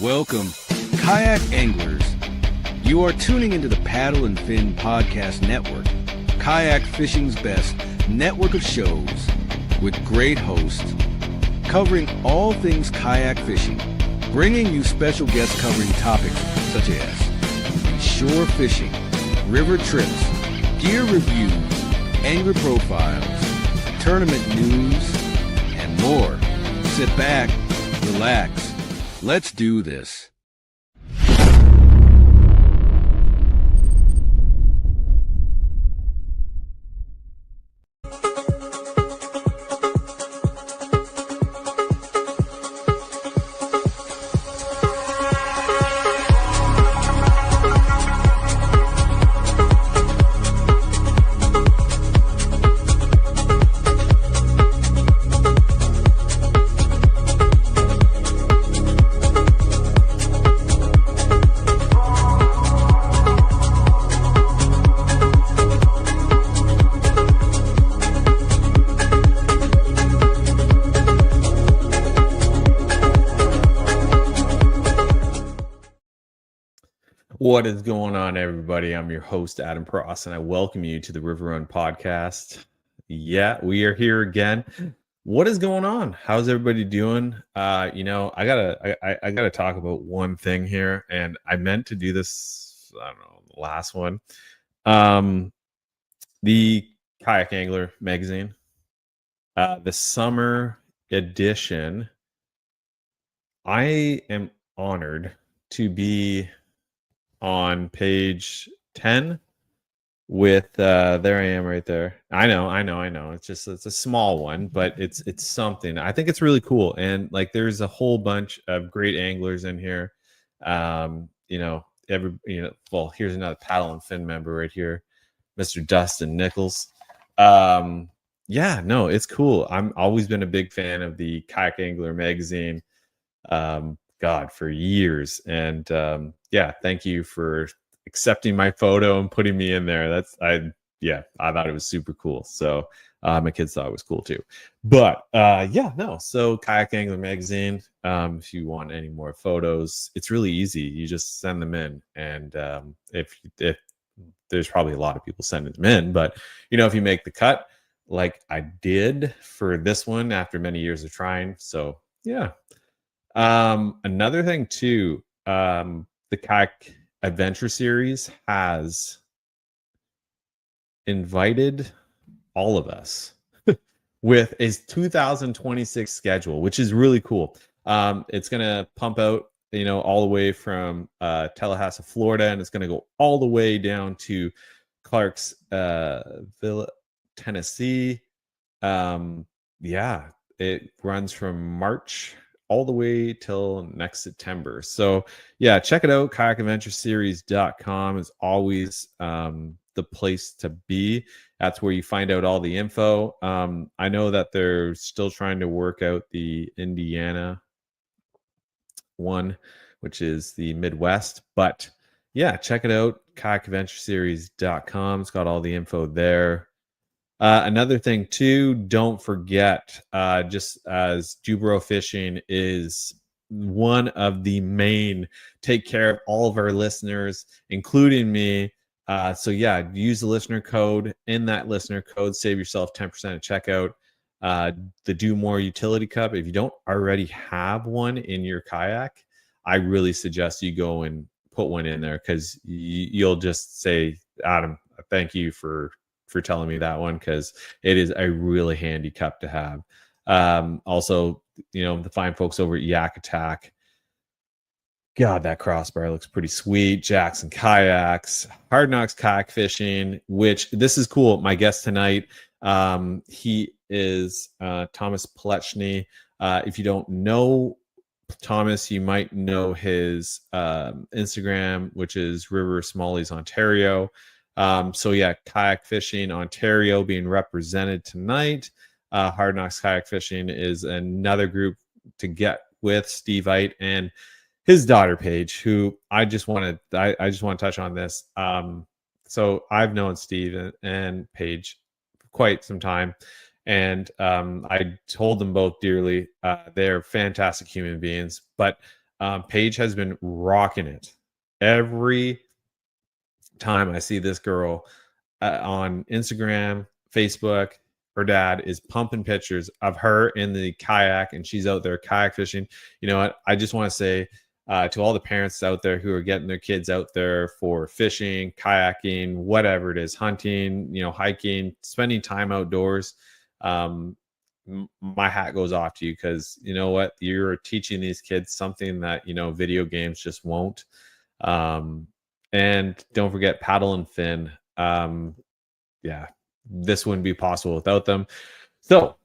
Welcome, kayak anglers. You are tuning into the Paddle and Fin Podcast Network, kayak fishing's best network of shows with great hosts covering all things kayak fishing, bringing you special guests covering topics such as shore fishing, river trips, gear reviews, angler profiles, tournament news, and more. Sit back, relax. Let's do this. What is going on, everybody? I'm your host, Adam Pross, and I welcome you to the River Run Podcast. Yeah, we are here again. What is going on? How's everybody doing? I gotta talk about one thing here, and I meant to do this, I don't know, the last one. The Kayak Angler magazine, the summer edition. I am honored to be on page 10 with there I am right there. I know. It's a small one, but it's something. I think it's really cool. And like there's a whole bunch of great anglers in here. Well, here's another Paddle and Fin member right here, Mr. Dustin Nichols. It's cool. I'm always been a big fan of the Kayak Angler magazine. For years. And thank you for accepting my photo and putting me in there. I thought it was super cool. So my kids thought it was cool too. But so Kayak Angler magazine, if you want any more photos, it's really easy. You just send them in. And if there's probably a lot of people sending them in, but if you make the cut like I did for this one after many years of trying. So yeah. Another thing too, the Kayak Adventure Series has invited all of us with his 2026 schedule, which is really cool. It's going to pump out, all the way from Tallahassee, Florida, and it's going to go all the way down to Clarksville, Tennessee. It runs from March all the way till next September. So yeah, check it out. kayakadventureseries.com is always the place to be. That's where you find out all the info. I know that they're still trying to work out the Indiana one, which is the Midwest, but yeah, check it out. kayakadventureseries.com. It's got all the info there. Another thing too, don't forget, just as Jubro Fishing is one of the main take care of all of our listeners, including me. Use the listener code. In that listener code, save yourself 10% at checkout. The Do More Utility Cup. If you don't already have one in your kayak, I really suggest you go and put one in there, because you'll just say, Adam, thank you for telling me that one, because it is a really handy cup to have. Also, the fine folks over at Yak Attack, God, that crossbar looks pretty sweet. Jackson Kayaks, Hard Knocks Kayak Fishing, which this is cool. My guest tonight, he is Thomas Paleczny. If you don't know Thomas, you might know his Instagram, which is River Smallies Ontario. Kayak Fishing Ontario being represented tonight. Hard Knocks Kayak Fishing is another group to get with. Steve Ite and his daughter Paige, who I just want to touch on this. So I've known Steve and Paige for quite some time, and I hold them both dearly. They're fantastic human beings, but Paige has been rocking it. Every time I see this girl on Instagram, Facebook, her dad is pumping pictures of her in the kayak, and she's out there kayak fishing. You know what? I just want to say to all the parents out there who are getting their kids out there for fishing, kayaking, whatever it is, hunting, hiking, spending time outdoors. My hat goes off to you, because you know what? You're teaching these kids something that, video games just won't. And don't forget paddle and fin. Yeah, this wouldn't be possible without them. So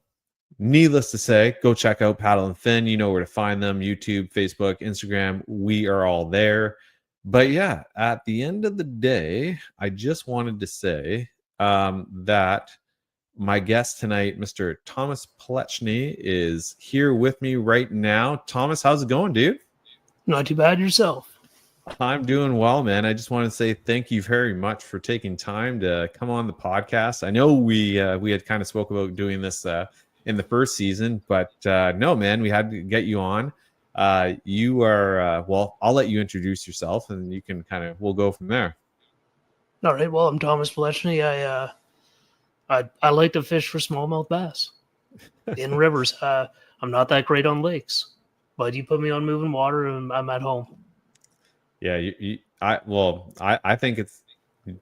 needless to say, go check out Paddle and Fin. You know where to find them: YouTube, Facebook, Instagram. We are all there. But yeah, at the end of the day, I just wanted to say that my guest tonight, Mr. Thomas Paleczny, is here with me right now. Thomas, how's it going, dude? Not too bad. Yourself? I'm doing well, man. I just want to say thank you very much for taking time to come on the podcast. I know we had kind of spoke about doing this in the first season, but no, man, we had to get you on. You are well, I'll let you introduce yourself, and you can we'll go from there. All right. Well, I'm Thomas Paleczny. I like to fish for smallmouth bass in rivers. I'm not that great on lakes, but you put me on moving water, and I'm at home. Yeah, I think it's,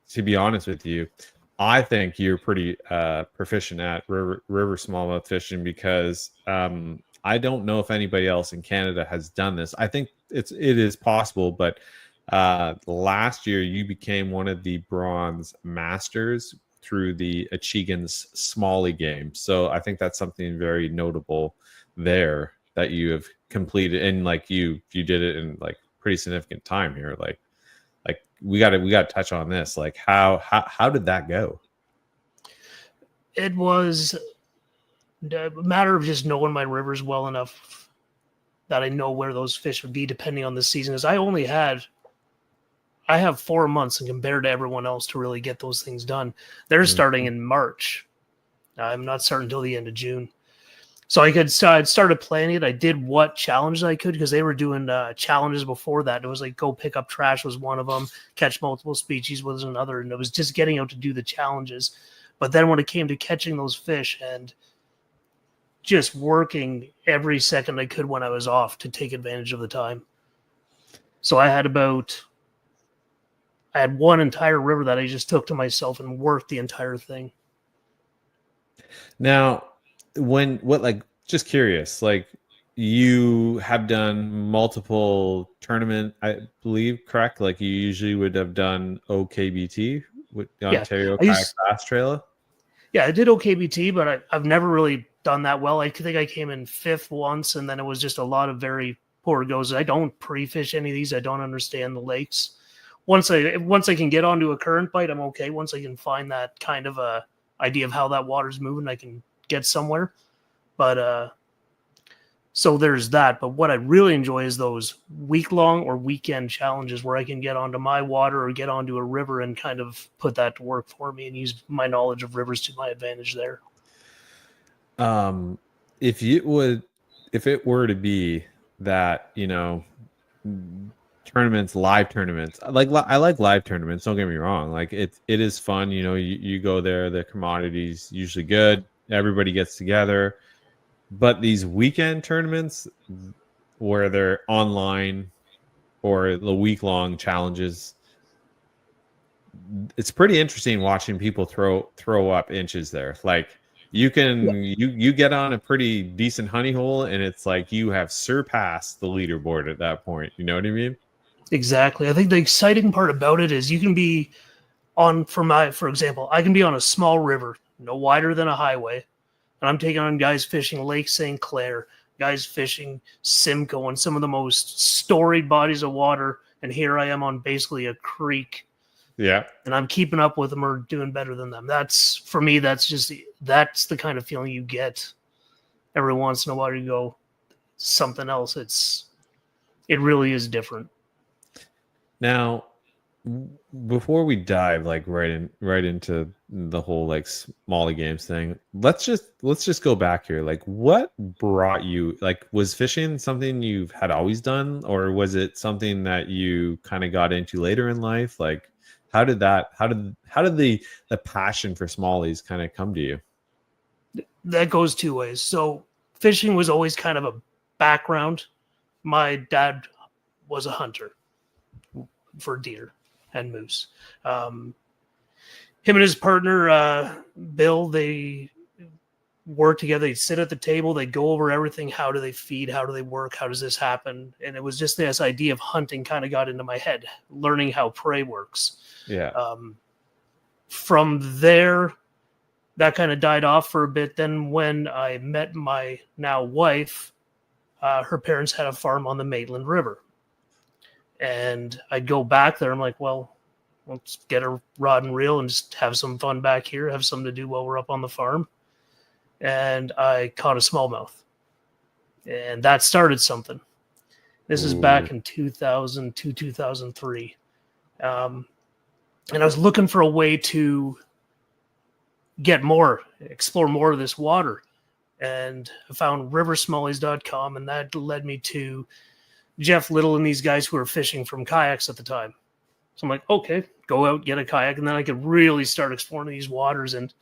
to be honest with you, I think you're pretty proficient at river smallmouth fishing, because I don't know if anybody else in Canada has done this. I think it is possible, but last year you became one of the bronze masters through the Achigan's Smallie game. So I think that's something very notable there that you have completed, and you did it in pretty significant time here. Like we got to touch on this. How did that go? It was a matter of just knowing my rivers well enough that I know where those fish would be depending on the season. As I have 4 months, and compared to everyone else, to really get those things done. They're starting in March. I'm not starting until the end of June. So I started planning it. I did what challenges I could, because they were doing challenges before that. It was go pick up trash was one of them. Catch multiple species was another. And it was just getting out to do the challenges. But then when it came to catching those fish and just working every second I could when I was off to take advantage of the time. So I had one entire river that I just took to myself and worked the entire thing. Now, just curious, you have done multiple tournament, I believe, correct? You usually would have done OKBT with the Ontario Kayak Bass Trail. Yeah, I did OKBT, but I've never really done that well. I think I came in 5th once, and then it was just a lot of very poor goes. I don't pre-fish any of these. I don't understand the lakes. Once I can get onto a current bite, I'm okay. Once I can find that kind of a idea of how that water's moving, I can get somewhere. But so there's that. But what I really enjoy is those week-long or weekend challenges where I can get onto my water or get onto a river and kind of put that to work for me and use my knowledge of rivers to my advantage there. If it were to be that, live tournaments, I like live tournaments, don't get me wrong. It is fun. You go there, the commodity's usually good, everybody gets together. But these weekend tournaments where they're online or the week-long challenges, it's pretty interesting watching people throw up inches there. You can you get on a pretty decent honey hole, and it's you have surpassed the leaderboard at that point. You know what I mean? Exactly. I think the exciting part about it is you can be for example, I can be on a small river, no wider than a highway, and I'm taking on guys fishing Lake St. Clair, guys fishing Simcoe, and some of the most storied bodies of water, and here I am on basically a creek. Yeah. And I'm keeping up with them or doing better than them. That's, for me, that's the kind of feeling you get every once in a while. You go, something else. It really is different. Now, before we dive like right into the whole like Smalley games thing, let's just go back here. Like, what brought you, like, was fishing something you've had always done, or was it something that you kind of got into later in life? Like, how did the passion for Smallies kind of come to you? That goes two ways. So fishing was always kind of a background. My dad was a hunter for deer and moose. Him and his partner, Bill, they work together. They'd sit at the table. They'd go over everything. How do they feed? How do they work? How does this happen? And it was just this idea of hunting kind of got into my head, learning how prey works. Yeah. From there, that kind of died off for a bit. Then when I met my now wife, her parents had a farm on the Maitland River. And I'd go back there. I'm like, well, let's get a rod and reel and just have some fun back here, have something to do while we're up on the farm. And I caught a smallmouth. And that started something. This is back in 2002, 2003. And I was looking for a way to explore more of this water. And I found riversmallies.com, and that led me to Jeff Little and these guys who were fishing from kayaks at the time. So I'm like, okay, go out, get a kayak, and then I could really start exploring these waters and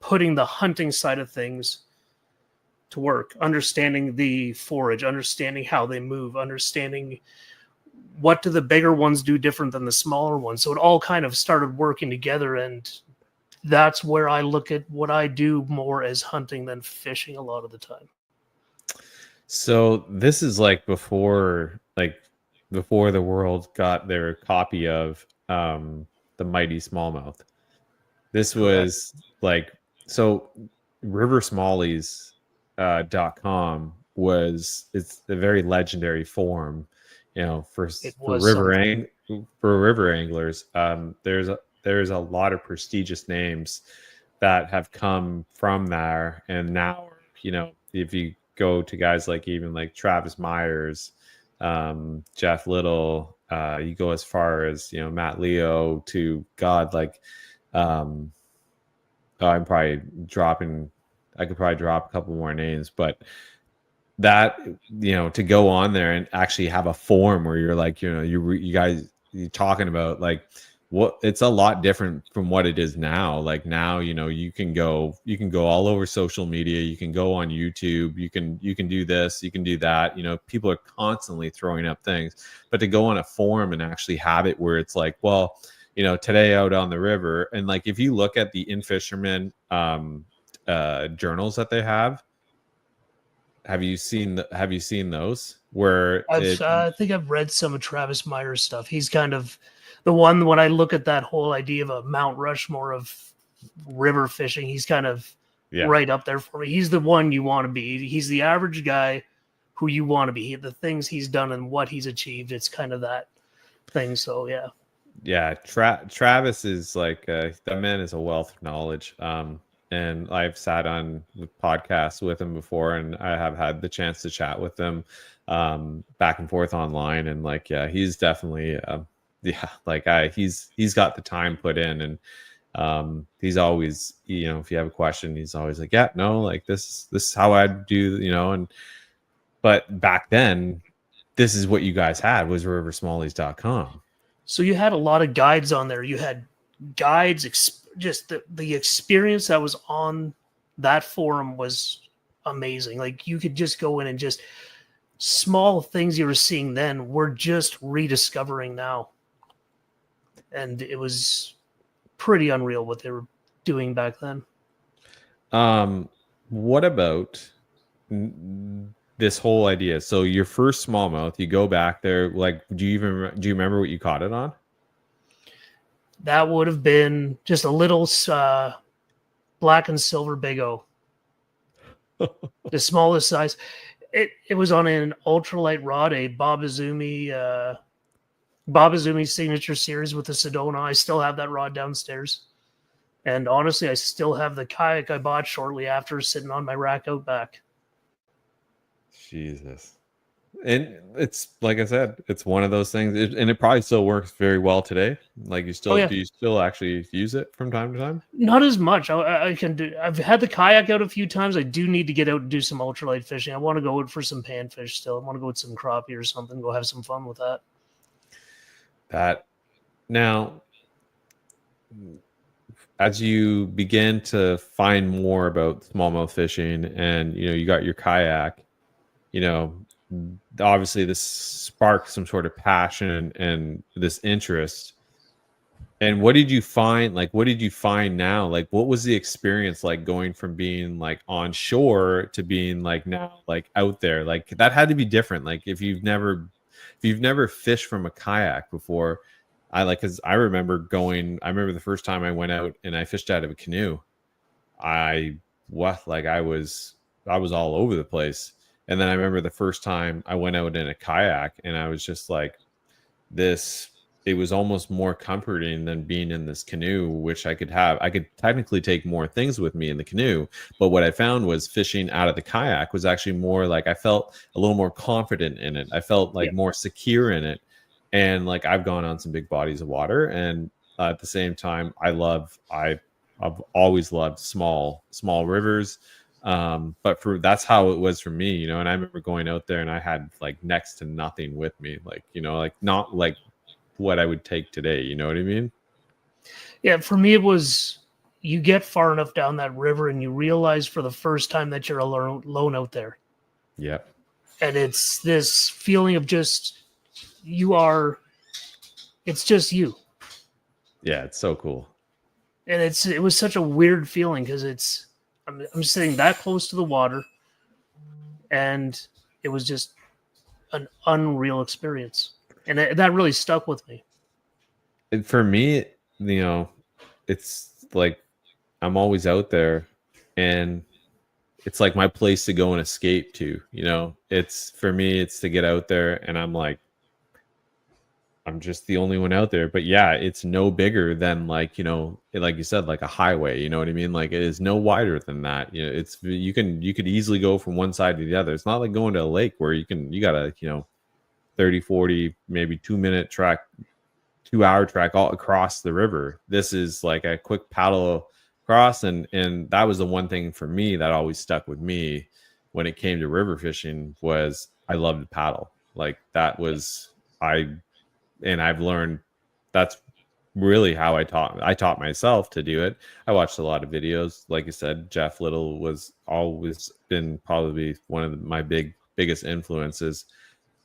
putting the hunting side of things to work, understanding the forage, understanding how they move, understanding what do the bigger ones do different than the smaller ones. So it all kind of started working together, and that's where I look at what I do more as hunting than fishing a lot of the time. So this is like before the world got their copy of the Mighty Smallmouth. This was like, so riversmallies.com it's a very legendary forum, for river anglers. There's a lot of prestigious names that have come from there, and now, if you go to guys like even like Travis Myers, Jeff Little, you go as far as Matt Leo, to God, like I'm probably dropping, I could probably drop a couple more names, but that, to go on there and actually have a forum where you're like, you guys, you're talking about like, what, it's a lot different from what it is now. Like now, you can go all over social media, you can go on YouTube, you can do this, you can do that. People are constantly throwing up things, but to go on a forum and actually have it where it's like, well, today out on the river, and like if you look at the in-fisherman journals that they have you seen those where I think I've read some of Travis Myers stuff. He's kind of the one, when I look at that whole idea of a Mount Rushmore of river fishing, he's kind of right up there for me. He's the one you want to be. He's the average guy who you want to be. The things he's done and what he's achieved, it's kind of that thing. So, yeah. Yeah, Travis is like, that man is a wealth of knowledge. And I've sat on podcasts with him before, and I have had the chance to chat with him back and forth online. And like, yeah, he's definitely... he's got the time put in, and he's always, if you have a question, he's always like, yeah, no, like this is how I do, but back then, this is what you guys had, was riversmallies.com. So you had a lot of guides on there. You had guides, just the experience that was on that forum was amazing. Like you could just go in and just small things you were seeing then, we're just rediscovering now. And it was pretty unreal what they were doing back then. What about this whole idea? So your first smallmouth, you go back there, like, do you remember what you caught it on? That would have been just a little black and silver Big O. The smallest size. It was on an ultralight rod, a Babazumi signature series with the Sedona. I still have that rod downstairs. And honestly, I still have the kayak I bought shortly after sitting on my rack out back. Jesus. And it's like I said, it's one of those things, and it probably still works very well today. Like Yeah. do you still actually use it from time to time? Not as much. I can do. I've had the kayak out a few times. I do need to get out and do some ultralight fishing. I want to go out for some panfish still. I want to go with some crappie or something. Go have some fun with that. That now, as you begin to find more about smallmouth fishing, and you got your kayak, obviously this sparked some sort of passion and this interest. And what did you find? Like, what did you find now? Like, what was the experience like going from being like on shore to being like now like out there? Like that had to be different. Like if you've never fished from a kayak before, because I remember the first time I went out and I fished out of a canoe. I was all over the place. And then I remember the first time I went out in a kayak and I was just like it was almost more comforting than being in this canoe, which I could technically take more things with me in the canoe. But what I found was fishing out of the kayak was actually more like I felt a little more confident in it. I felt like more secure in it. And like I've gone on some big bodies of water, and at the same time, I've always loved small rivers. But that's how it was for me, and I remember going out there and I had like next to nothing with me, like not like what I would take today. You know what I mean? Yeah, for me it was you get far enough down that river and you realize for the first time that you're alone out there. Yep. And it's this feeling of just it's just you. Yeah, it's so cool. And it was such a weird feeling because I'm sitting that close to the water, and it was just an unreal experience. And that really stuck with me. And for me, it's like I'm always out there, and it's like my place to go and escape to. It's for me, it's to get out there, and I'm like, I'm just the only one out there. But yeah, it's no bigger than like you said, like a highway. You know what I mean? Like it is no wider than that. You could easily go from one side to the other. It's not like going to a lake where you got a 30, 40, maybe 2-minute track, 2-hour track all across the river. This is like a quick paddle across, and that was the one thing for me that always stuck with me when it came to river fishing was I loved to paddle. Like that was and I've learned that's really how I taught myself to do it. I watched a lot of videos. Like you said, Jeff Little was always been probably one of my biggest influences,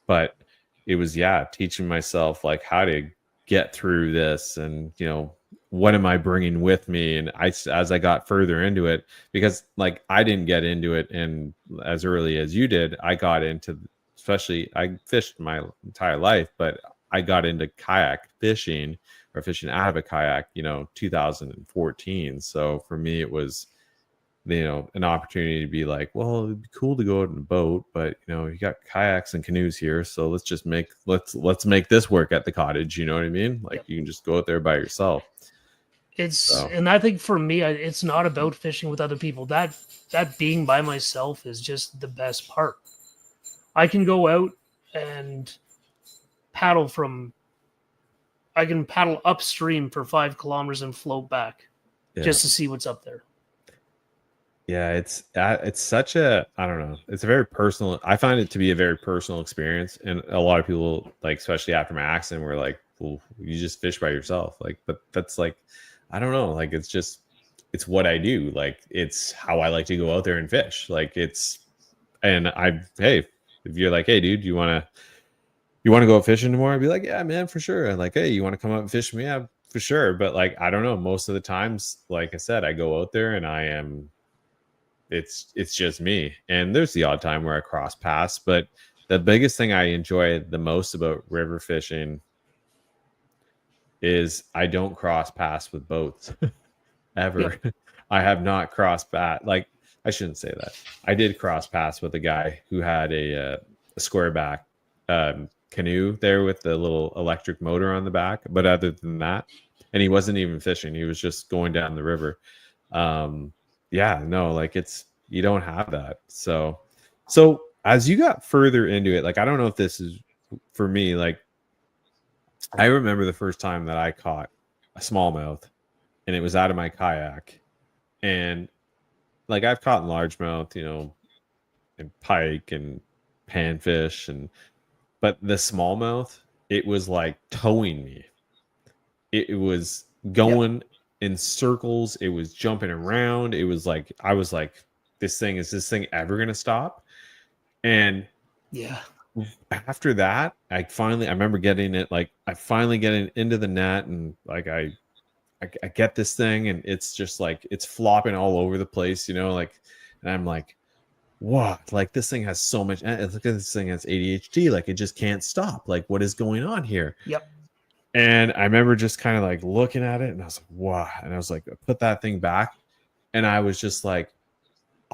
but it was teaching myself like how to get through this, and what am I bringing with me? And as I got further into it, because like I didn't get into it and as early as you did, I got into, especially I fished my entire life, but I got into kayak fishing or fishing out of a kayak, 2014. So for me, it was, an opportunity to be like, well, it'd be cool to go out in a boat, but you got kayaks and canoes here. So let's make this work at the cottage. You know what I mean? Like you can just go out there by yourself. And I think for me, it's not about fishing with other people. That being by myself is just the best part. I can go out and I can paddle upstream for 5 kilometers and float back just to see what's up there. Yeah, it's such a, I don't know, it's a very personal, I find it to be a very personal experience. And a lot of people, like, especially after my accident, were like, well, you just fish by yourself. Like, but that's like, I don't know, like, it's what I do. Like, it's how I like to go out there and fish. Like, hey, if you're like, hey, dude, you want to go fishing tomorrow? I'd be like, yeah, man, for sure. And like, hey, you want to come out and fish with me? Yeah, for sure. But like, I don't know, most of the times, like I said, I go out there and it's just me. And there's the odd time where I cross paths, but the biggest thing I enjoy the most about river fishing is I don't cross paths with boats ever. Yeah. I have not crossed paths. Like, I shouldn't say that. I did cross paths with a guy who had a square back canoe there with the little electric motor on the back. But other than that, and he wasn't even fishing, he was just going down the river. Yeah, no, like you don't have that. So as you got further into it, like, I don't know if this is for me, like, I remember the first time that I caught a smallmouth and it was out of my kayak. And like, I've caught largemouth, you know, and pike and panfish, but the smallmouth, it was like towing me. It was going in circles. It was jumping around. It was like, I was like, is this thing ever going to stop? And Yeah. after that, I remember getting it, like, I finally getting into the net, and like, I get this thing, and it's just like, it's flopping all over the place, you know, like, and I'm like, what? Like, this thing has so much, look at this thing has ADHD, like, it just can't stop. Like, what is going on here? Yep. And I remember just kind of like looking at it, and I was like, wow. And I was like, put that thing back. And I was just like,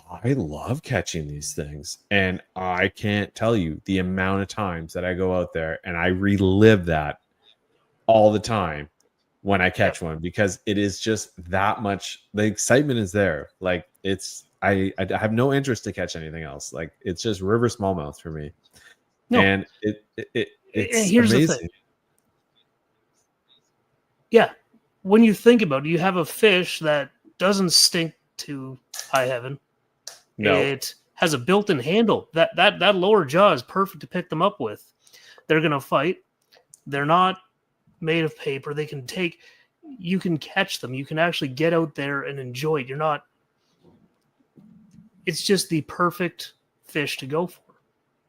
I love catching these things. And I can't tell you the amount of times that I go out there and I relive that all the time when I catch one, because it is just that much. The excitement is there. Like, I have no interest to catch anything else. Like, it's just river smallmouth for me. No. And it's here's amazing. The thing. Yeah. When you think about it, you have a fish that doesn't stink to high heaven. No. It has a built-in handle. That lower jaw is perfect to pick them up with. They're going to fight. They're not made of paper. You can catch them. You can actually get out there and enjoy it. It's just the perfect fish to go for.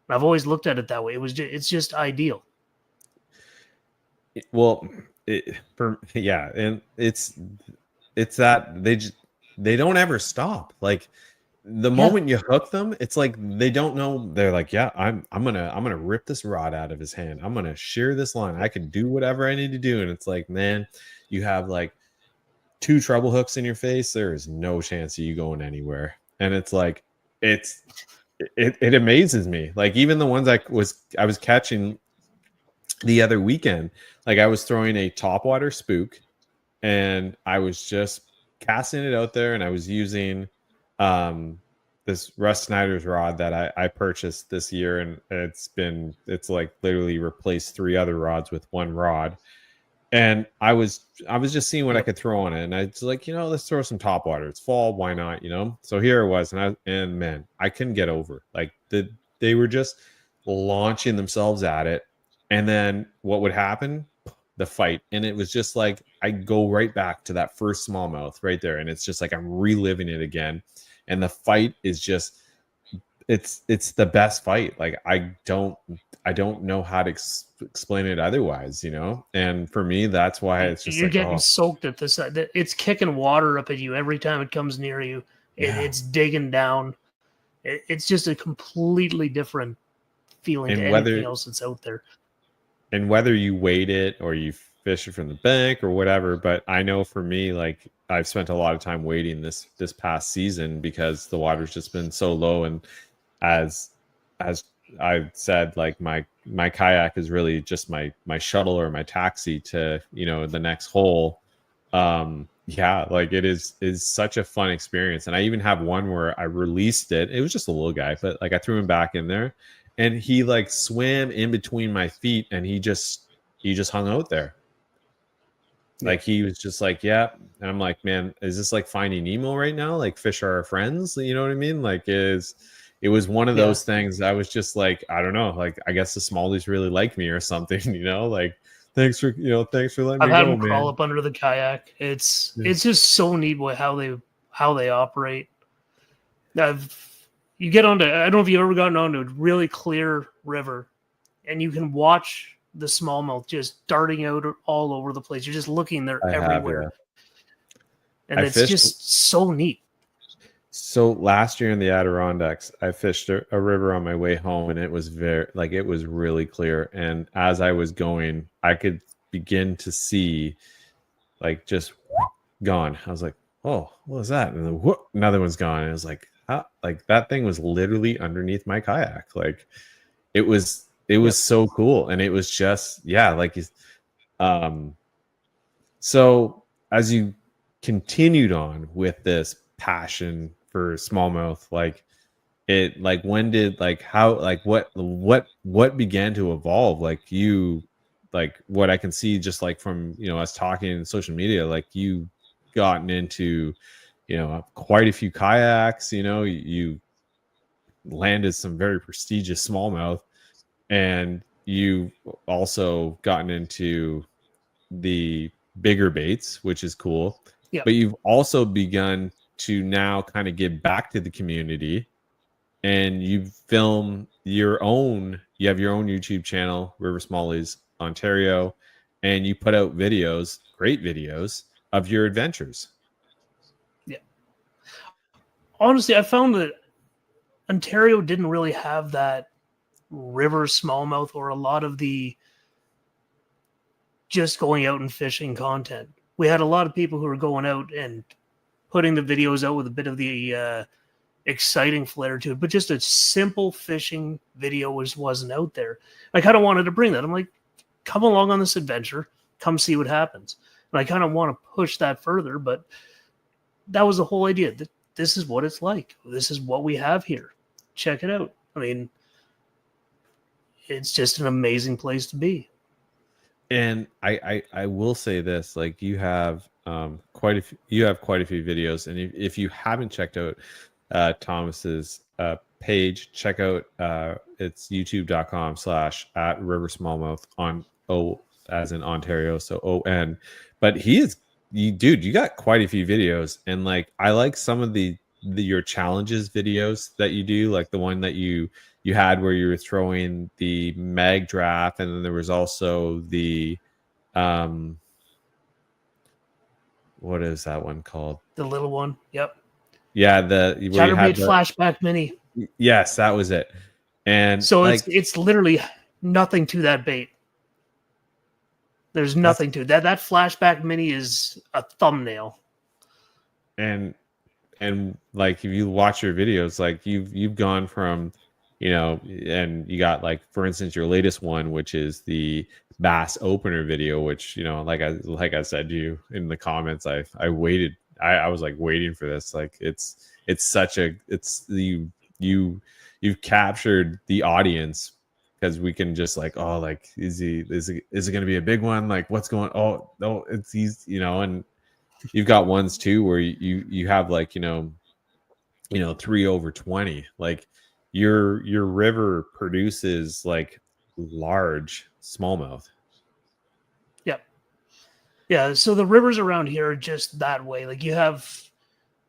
And I've always looked at it that way. It's just ideal. Well, and it's that they don't ever stop. Like, the moment you hook them, it's like they don't know. They're like, yeah, I'm gonna rip this rod out of his hand. I'm gonna shear this line. I can do whatever I need to do. And it's like, man, you have like 2 treble hooks in your face. There is no chance of you going anywhere. And it's like, it amazes me. Like, even the ones I was catching the other weekend, like, I was throwing a topwater spook, and I was just casting it out there, and I was using this Russ Snyder's rod that I purchased this year, and it's like literally replaced 3 other rods with one rod. And I was just seeing what I could throw on it, and I was like, let's throw some topwater. It's fall, why not? So here it was, and man, I couldn't get over. Like, they were just launching themselves at it, and then what would happen? The fight. And it was just like, I go right back to that first smallmouth right there, and it's just like I'm reliving it again. And the fight is just, it's the best fight. Like, I don't know how to explain it otherwise, And for me, that's why it's just you're getting soaked at this. It's kicking water up at you every time it comes near you. It's digging down. It's just a completely different feeling to anything else that's out there. And whether you weight it or you fish it from the bank or whatever, but I know for me, like, I've spent a lot of time waiting this past season because the water's just been so low. And as I said, like, my kayak is really just my shuttle or my taxi to, the next hole. Like, it is such a fun experience. And I even have one where I released it. It was just a little guy, but like, I threw him back in there, and he like swam in between my feet, and he just hung out there. Like, he was just like, yeah. And I'm like, man, is this like Finding Nemo right now? Like, fish are our friends. You know what I mean? Like, it was one of those things. I was just like, I don't know. Like, I guess the smallies really like me or something, Like, thanks for letting me go, I've had them crawl up under the kayak. It's just so neat how they operate. You get onto, I don't know if you've ever gotten onto a really clear river, and you can watch the smallmouth just darting out all over the place. You're just looking there everywhere. And it's just so neat. So last year in the Adirondacks, I fished a river on my way home, and it was it was really clear. And as I was going, I could begin to see, like, just gone. I was like, oh, what was that? And then whoop, another one's gone. And it was like, like, that thing was literally underneath my kayak. Like, it was so cool. And it was just, so as you continued on with this passion for smallmouth, like, it like when did like how like what began to evolve? Like you like what I can see just like from us talking in social media, like you gotten into quite a few kayaks, you landed some very prestigious smallmouth, and you also gotten into the bigger baits, which is cool. Yeah. But you've also begun to now kind of give back to the community, and you have your own YouTube channel, River Smallies Ontario, and you put out great videos of your adventures. Yeah. Honestly, I found that Ontario didn't really have that river smallmouth or a lot of the just going out and fishing content. We had a lot of people who were going out and putting the videos out with a bit of the exciting flair to it, but just a simple fishing video wasn't out there. I kind of wanted to bring that. I'm like, come along on this adventure, come see what happens. And I kind of want to push that further, but that was the whole idea. This is what it's like. This is what we have here. Check it out. I mean, it's just an amazing place to be. And I will say this, like you have quite a few videos, and if you haven't checked out Thomas's page, check out it's youtube.com/@river smallmouth on O as in Ontario, so ON. But you got quite a few videos, and like I like some of your challenges videos that you do, like the one that you had where you were throwing the mag draft, and then there was also the what is that one called? The little one. Yep. Yeah, the Chatterbait Flashback Mini. Yes, that was it. And so it's literally nothing to that bait. There's nothing to that. That Flashback Mini is a thumbnail. And like if you watch your videos, like you've gone from and you got like, for instance, your latest one, which is the bass opener video, which like I said to you in the comments, I waited. I was like waiting for this. Like you've captured the audience, because we can just like, oh, like is it going to be a big one? Like what's going? Oh no, it's these, and you've got ones too where you have like 3 over 20. Like your river produces like large smallmouth. Yeah, so the rivers around here are just that way. Like you have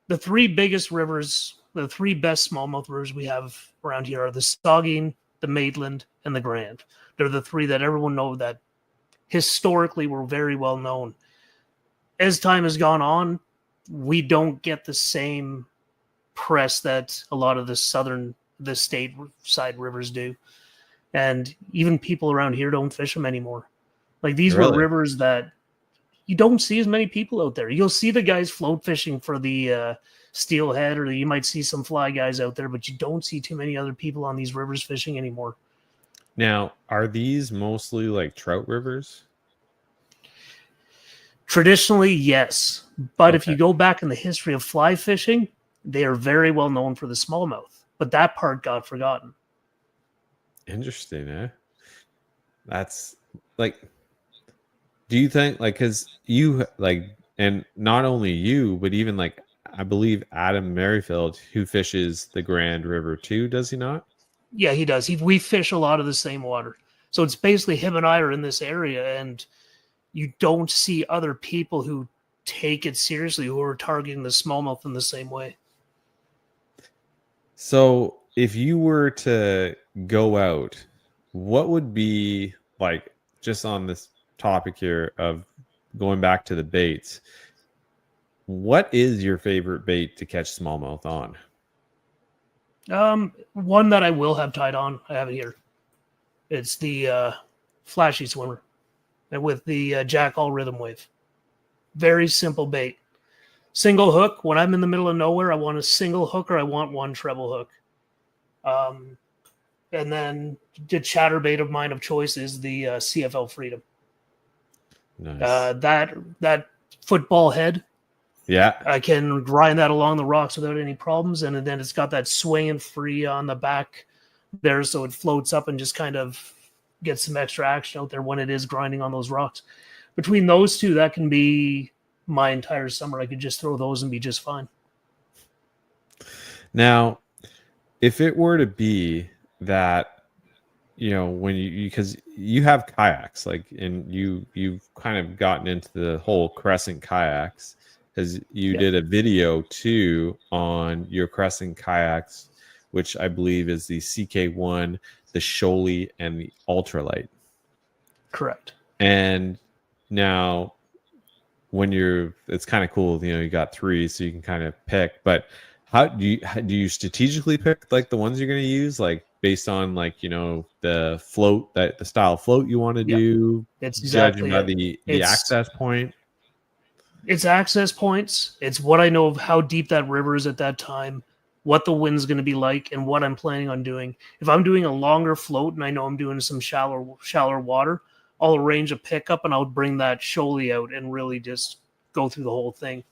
the 3 biggest rivers, the 3 best smallmouth rivers we have around here are the Saugeen, the Maitland, and the Grand. They're the 3 that everyone knows that historically were very well known. As time has gone on, we don't get the same press that a lot of the state side rivers do. And even people around here don't fish them anymore. Like these were rivers that you don't see as many people out there. You'll see the guys float fishing for the steelhead, or you might see some fly guys out there, but you don't see too many other people on these rivers fishing anymore. Now, are these mostly like trout rivers? Traditionally, yes. But if you go back in the history of fly fishing, they are very well known for the smallmouth. But that part got forgotten. Interesting, eh? That's like, do you think, like, because you like, and not only you, but even like, I believe Adam Merrifield, who fishes the Grand River too, does he not? Yeah, he does. We fish a lot of the same water. So it's basically him and I are in this area, and you don't see other people who take it seriously, who are targeting the smallmouth in the same way. So if you were to go out, what would be like, just on this topic here of going back to the baits, what is your favorite bait to catch smallmouth on? One that I will have tied on, I have it here. It's the flashy swimmer, and with the jackall rhythm wave. Very simple bait. Single hook. When I'm in the middle of nowhere, I want a single hook or I want one treble hook. And then the chatterbait of mine of choice is the CFL Freedom. Nice. That football head Yeah. I can grind that along the rocks without any problems, and then it's got that swing and free on the back there, so it floats up and just kind of gets some extra action out there when it is grinding on those rocks. Between those two, that can be my entire summer. I could just throw those and be just fine. Now, if it were to be that, when because you have kayaks, like, and you've kind of gotten into the whole crescent kayaks, because you did a video too on your crescent kayaks, which I believe is the CK1, the smallie, and the ultralight. Correct. And now it's kind of cool, you got 3, so you can kind of pick, but how do you strategically pick like the ones you're going to use, like based on like, the float, the style of float you want to do? It's exactly judging by the access point. It's access points. It's what I know of how deep that river is at that time, what the wind's going to be like, and what I'm planning on doing. If I'm doing a longer float and I know I'm doing some shallower water, I'll arrange a pickup and I'll bring that smallie out and really just go through the whole thing.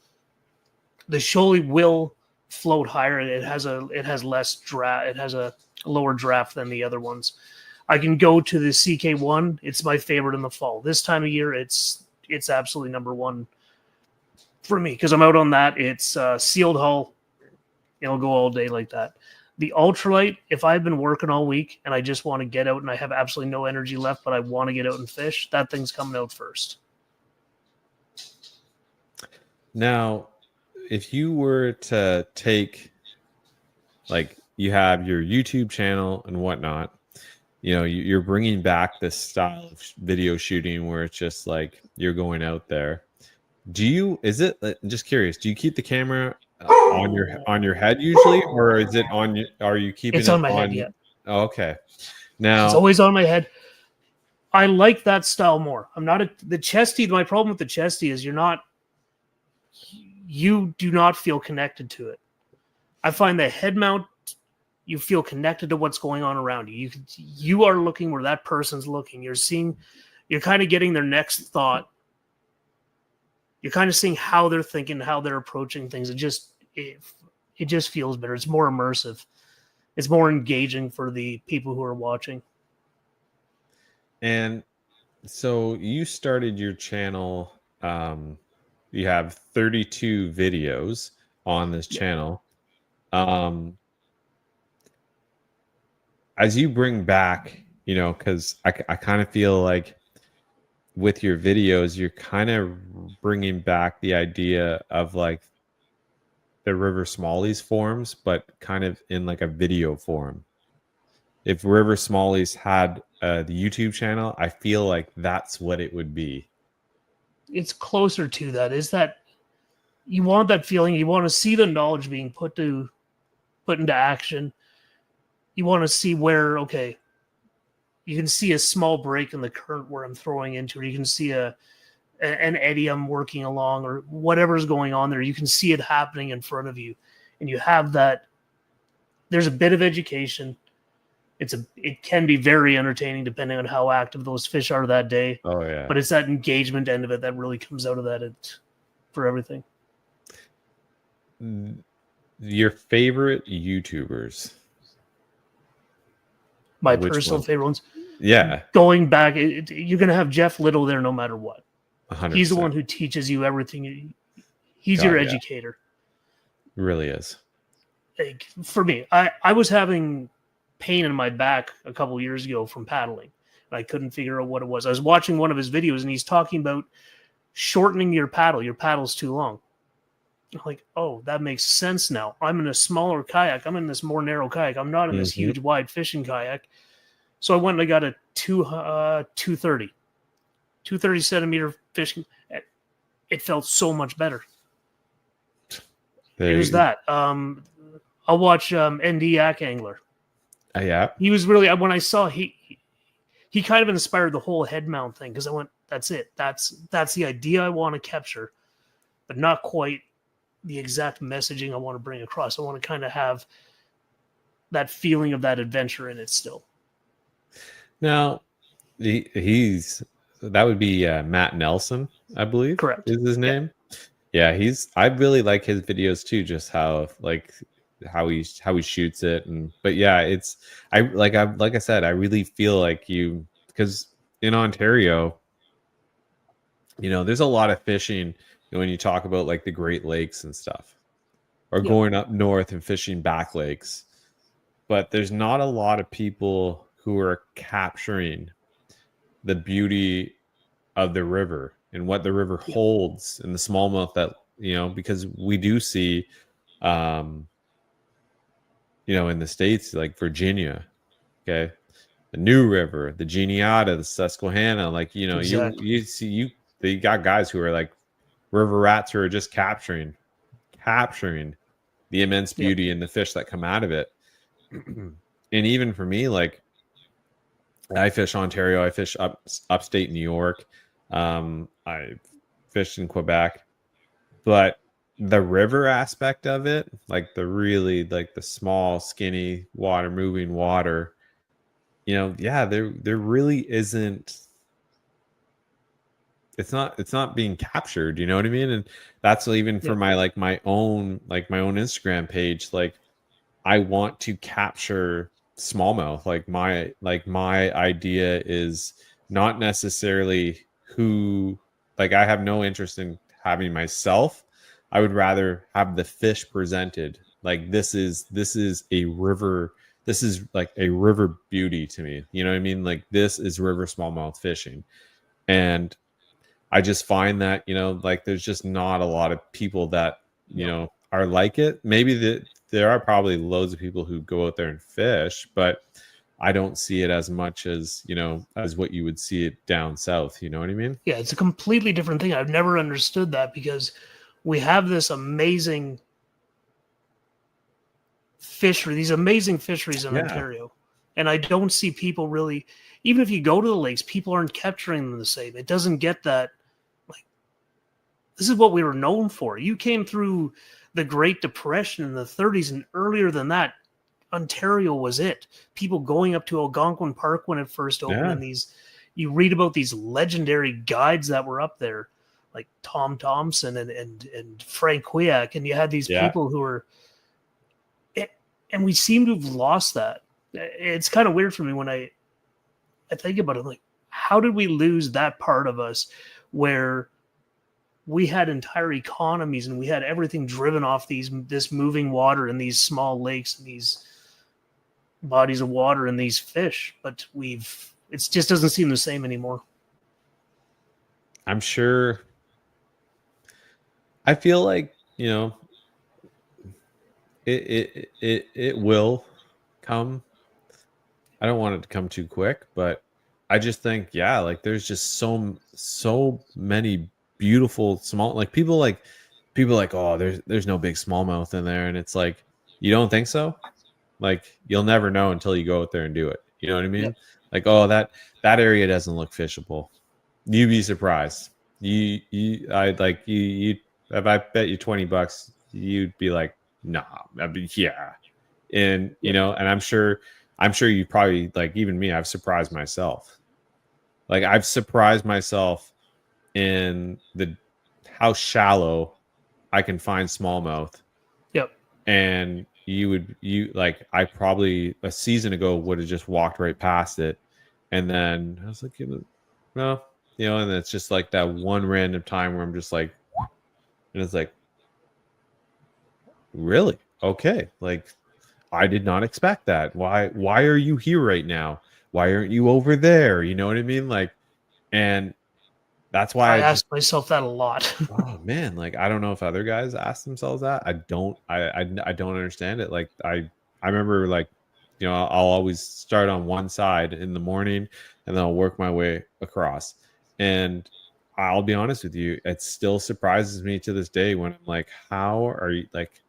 The smallie will float higher. It has less draft. It has a lower draft than the other ones. I can go to the CK1. It's my favorite in the fall. This time of year, it's absolutely number one for me because I'm out on that. It's sealed hull. It'll go all day like that. The ultralight, if I've been working all week and I just want to get out and I have absolutely no energy left, but I want to get out and fish, that thing's coming out first. Now, if you were to take, like, you have your YouTube channel and whatnot, you're bringing back this style of video shooting where it's just like you're going out there. Just curious, do you keep the camera on your head usually, or is it are you keeping it's on my head? Yeah. Oh, okay. Now it's always on my head. I like that style more. I'm not the chesty. My problem with the chesty is you do not feel connected to it. I find the head mount, you feel connected to what's going on around you. You are looking where that person's looking. You're kind of getting their next thought. You're kind of seeing how they're thinking, how they're approaching things. It just feels better. It's more immersive. It's more engaging for the people who are watching. And so you started your channel. You have 32 videos on this channel. As you bring back, because I kind of feel like with your videos, you're kind of bringing back the idea of like the River Smallies forms, but kind of in like a video form. If River Smallies had the YouTube channel, I feel like that's what it would be. It's closer to that. Is that you want that feeling? You want to see the knowledge being put into action. You want to see where, okay, you can see a small break in the current where I'm throwing into, or you can see an eddy I'm working along, or whatever's going on there. You can see it happening in front of you, and you have that. There's a bit of education. It can be very entertaining depending on how active those fish are that day. Oh yeah. But it's that engagement end of it that really comes out of that for everything. Your favorite YouTubers? My personal favorite ones. Yeah. Going back, you're going to have Jeff Little there no matter what. 100%. He's the one who teaches you everything. He's your educator. He really is. Like, for me, I was having pain in my back a couple years ago from paddling. And I couldn't figure out what it was. I was watching one of his videos and he's talking about shortening your paddle. Your paddle's too long. I'm like, oh, that makes sense now. I'm in a smaller kayak. I'm in this more narrow kayak. I'm not in this huge, wide fishing kayak. So I went and I got a 230 centimeter fishing. It felt so much better. There's that. I'll watch ND Yak Angler. Yeah. He was really, when I saw he kind of inspired the whole head mount thing, because I went, that's it. That's the idea I want to capture, but not quite the exact messaging I want to bring across. I want to kind of have that feeling of that adventure in it still. Now, that would be Matt Nelson, I believe. Correct. Is his name? Yeah, I really like his videos too, just how he shoots it. And but yeah, like I said, I really feel like because in Ontario, there's a lot of fishing when you talk about like the Great Lakes and stuff, or Yeah. going up north and fishing back lakes. But there's not a lot of people who are capturing the beauty of the river and what the river holds and the smallmouth that, because we do see, in the States, like Virginia, okay, the New River, the Juniata, the Susquehanna, like, Exactly. they got guys who are like river rats who are just capturing the immense Yeah. beauty and the fish that come out of it. And even for me, like, I fish Ontario, I fish upstate New York, I fished in Quebec, but the river aspect of it, like the small, skinny water, moving water, there really isn't. It's not being captured. You know what I mean? And that's even for my own Instagram page. Like, I want to capture smallmouth. Like my idea is not necessarily who, like, I have no interest in having myself. I would rather have the fish presented. Like, this is a river. This is like a river beauty to me. You know what I mean? Like, this is river smallmouth fishing. And I just find that, like, there's just not a lot of people that, are like it. Maybe there are probably loads of people who go out there and fish, but I don't see it as much as, as what you would see it down south. You know what I mean? Yeah, it's a completely different thing. I've never understood that, because we have this amazing these amazing fisheries in Ontario. And I don't see people really, even if you go to the lakes, people aren't capturing them the same. It doesn't get that, like, this is what we were known for. You came through the Great Depression in the 30s, and earlier than that, Ontario was it. People going up to Algonquin Park when it first opened, and you read about these legendary guides that were up there, like Tom Thompson and Frank Kayak, and you had these people who were, and we seem to have lost that. It's kind of weird for me when I think about it. Like, how did we lose that part of us where we had entire economies and we had everything driven off this moving water and these small lakes and these bodies of water and these fish, but it just doesn't seem the same anymore. I'm sure. I feel like, it will come. I don't want it to come too quick, but I just think, like, there's just so many beautiful small, like, people like, oh, there's no big smallmouth in there, and it's like, you don't think so? Like, you'll never know until you go out there and do it. You know what I mean? Yep. Like, oh, that area doesn't look fishable. You'd be surprised. If I bet you $20, you'd be like, nah, I mean, yeah. And and I'm sure you probably, like, even me, I've surprised myself. Like, I've surprised myself in how shallow I can find smallmouth. Yep. And I probably a season ago would have just walked right past it. And then I was like, no, and it's just like that one random time where I'm just like, and it's like, really? Okay. Like, I did not expect that. Why are you here right now? Why aren't you over there? You know what I mean? Like, and that's why I ask myself that a lot. Oh man, like, I don't know if other guys ask themselves that. I don't understand it. Like, I remember, like, I'll always start on one side in the morning and then I'll work my way across. And I'll be honest with you, it still surprises me to this day when I'm like, how are you, like,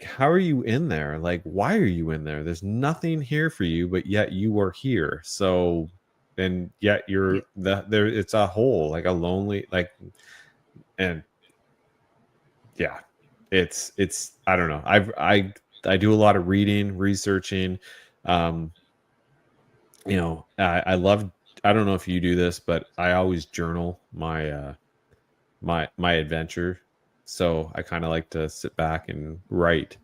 how are you in there? Like, why are you in there? There's nothing here for you, but yet you are here. So, and yet you're there. It's a hole, like a lonely, like, and yeah, it's, I don't know. I do a lot of reading, researching. I love, I don't know if you do this, but I always journal my adventure So I kind of like to sit back and write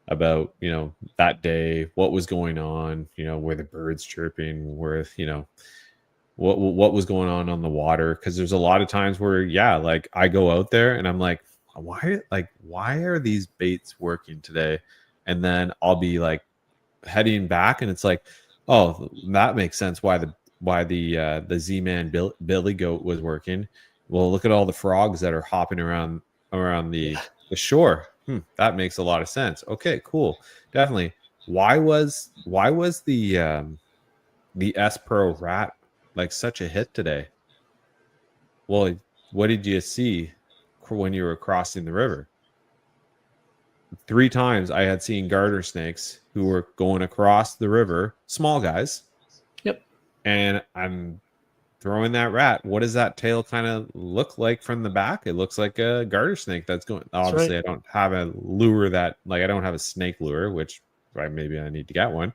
about, you know, that day, what was going on, you know, were the birds chirping, were, you know, what was going on the water. Because there's a lot of times where, yeah, like I go out there and I'm why are these baits working today? And then I'll be like heading back and it's like, oh, that makes sense why the Z-Man Billy Goat was working. Well, look at all the frogs that are hopping around the shore. That makes a lot of sense. Okay, cool. Definitely. Why was the S Pro Rat like such a hit today? Well, what did you see when you were crossing the river? 3 times I had seen garter snakes who were going across the river, small guys. Yep. And I'm throwing that rat. What does that tail kind of look like from the back? It looks like a garter snake that's going. Obviously, right. I don't have a lure I don't have a snake lure, which maybe I need to get one.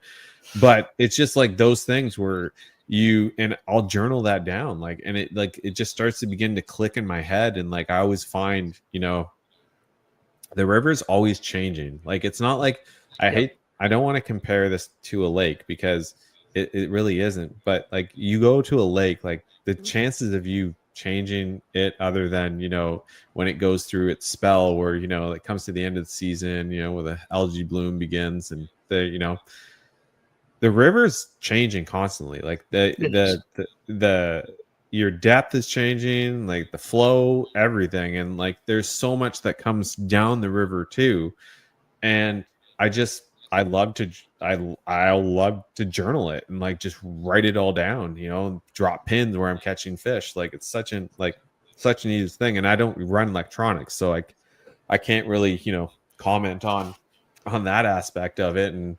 But it's just like those things where and I'll journal that down, like, and it just starts to begin to click in my head, and like I always find, you know, the river's always changing. Like it's not like I don't want to compare this to a lake because it really isn't. But like you go to a lake, like the chances of you changing it, other than, you know, when it goes through its spell where, you know, it comes to the end of the season, you know, where the algae bloom begins, and the river's changing constantly. Like your depth is changing, like the flow, everything. And like there's so much that comes down the river too. And I love to journal it and like just write it all down, you know, drop pins where I'm catching fish. Like it's such an easy thing. And I don't run electronics, so I can't really, you know, comment on that aspect of it. And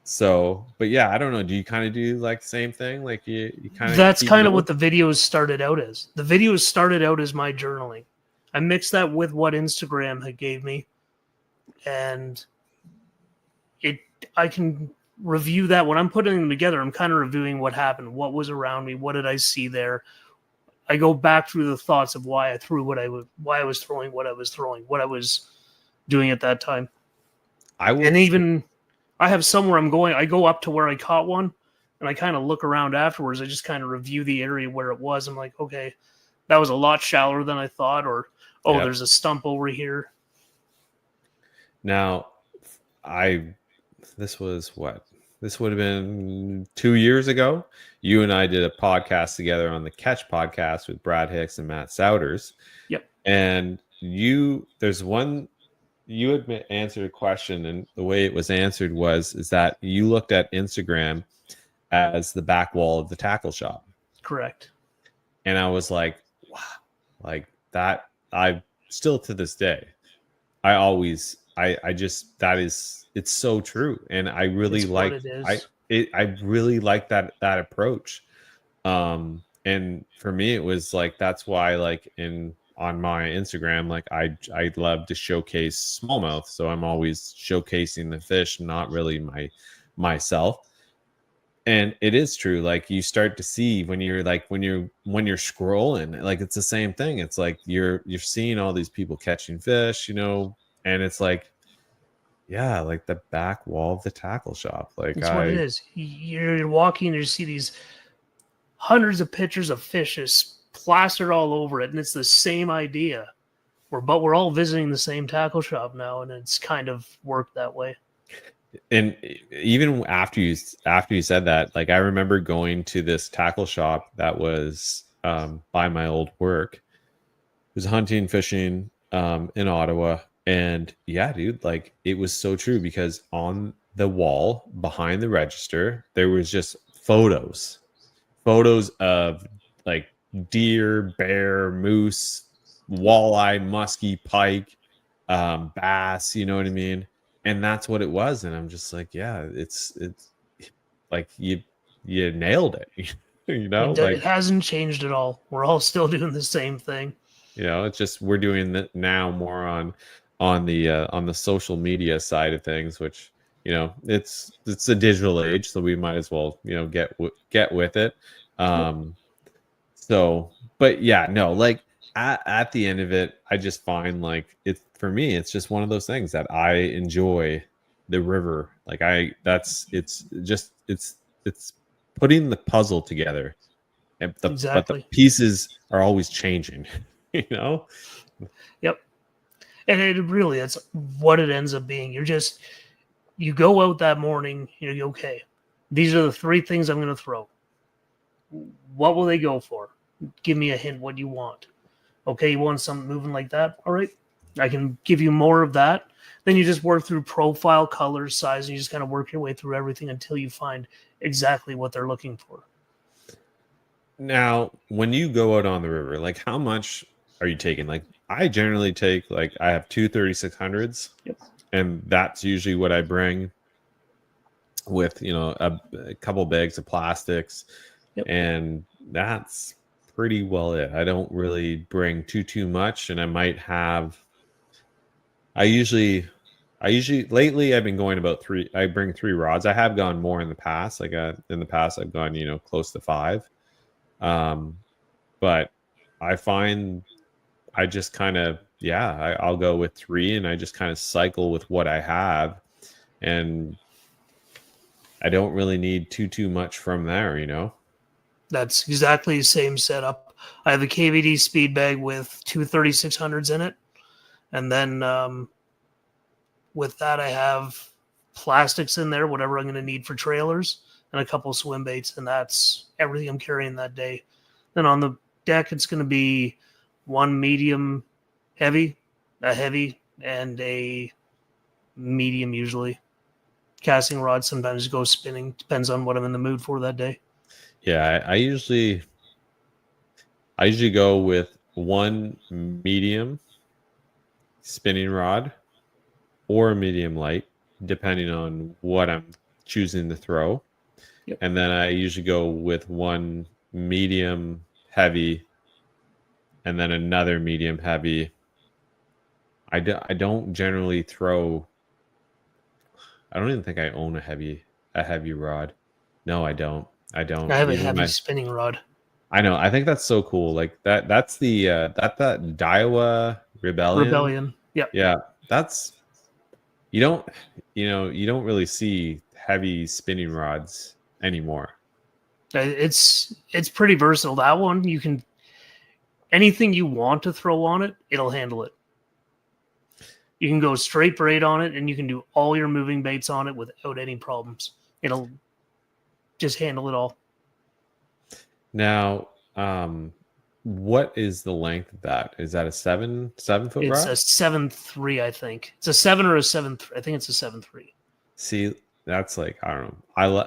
so, but yeah, I don't know. Do you kind of do like the same thing? Like you kind of. That's kind of what the videos started out as. The videos started out as my journaling. I mixed that with what Instagram had gave me, and I can review that when I'm putting them together. I'm kind of reviewing what happened, what was around me, what did I see there. I go back through the thoughts of why I threw why I was throwing what I was throwing, what I was doing at that time. I have somewhere I'm going. I go up to where I caught one, and I kind of look around afterwards. I just kind of review the area where it was. I'm like, okay, that was a lot shallower than I thought, or there's a stump over here. Now, this would have been 2 years ago. You and I did a podcast together on the Catch podcast with Brad Hicks and Matt Souders. Yep. And you had answered a question, and the way it was answered is that you looked at Instagram as the back wall of the tackle shop. Correct. And I was like, wow, like that. I still to this day, it's so true. And I really I really like that approach. And for me, it was like, that's why, like on my Instagram, like I love to showcase smallmouth, so I'm always showcasing the fish, not really myself. And it is true, like you start to see when you're scrolling, like it's the same thing. It's like you're seeing all these people catching fish, you know, and it's like, yeah, like the back wall of the tackle shop. Like that's what it is. You're walking and you see these hundreds of pictures of fish plastered all over it, and it's the same idea. But we're all visiting the same tackle shop now, and it's kind of worked that way. And even after you said that, like I remember going to this tackle shop that was by my old work. It was hunting, fishing in Ottawa, and yeah, dude, like it was so true, because on the wall behind the register there was just photos of like deer, bear, moose, walleye, muskie, pike, bass, you know what I mean? And that's what it was. And I'm just like, yeah, it's like you nailed it. You know, it hasn't changed at all. We're all still doing the same thing. You know, it's just we're doing that now more on the social media side of things, which, you know, it's a digital age, so we might as well, you know, get with it. So, but yeah, no, like at the end of it, I just find like it for me, it's just one of those things that I enjoy the river. Like it's putting the puzzle together. But the Exactly. pieces are always changing, you know? Yep. And it really, that's what it ends up being. You go out that morning, you go, okay, these are the three things I'm going to throw. What will they go for? Give me a hint what you want. Okay, you want something moving like that? All right, I can give you more of that. Then you just work through profile, color, size, and you just kind of work your way through everything until you find exactly what they're looking for. Now, when you go out on the river, like how much are you taking? Like I generally take like I have two 3600s. Yep. And that's usually what I bring with, a couple bags of plastics. Yep. And that's pretty well it. I don't really bring too much, and I usually lately I've been going about I bring 3 rods. I have gone more in the past. Like in the past I've gone, close to 5. But I find I just kind of, I'll go with 3 and I just kind of cycle with what I have. And I don't really need too much from there, That's exactly the same setup. I have a KVD speed bag with two 3600s in it. And then with that, I have plastics in there, whatever I'm going to need for trailers, and a couple swim baits. And that's everything I'm carrying that day. Then on the deck, it's going to be one medium heavy, a heavy, and a medium usually. Casting rod sometimes goes spinning. Depends on what I'm in the mood for that day. Yeah, I usually go with one medium spinning rod or a medium light, depending on what I'm choosing to throw. Yep. And then I usually go with one medium heavy and then another medium heavy. I don't generally throw. I don't even think I own a heavy rod. No, I don't. I have a heavy spinning rod. I know. I think that's so cool. Like that's the that Daiwa Rebellion. Yeah. Yeah. That's you don't really see heavy spinning rods anymore. It's pretty versatile. That one, you can anything you want to throw on it, it'll handle it. You can go straight braid on it, and you can do all your moving baits on it without any problems. It'll just handle it all. Now, what is the length of that? Is that a 7 foot rod? It's a 7.3, I think. It's a 7 or a 7.3. I think it's a 7.3. See, that's like I don't know.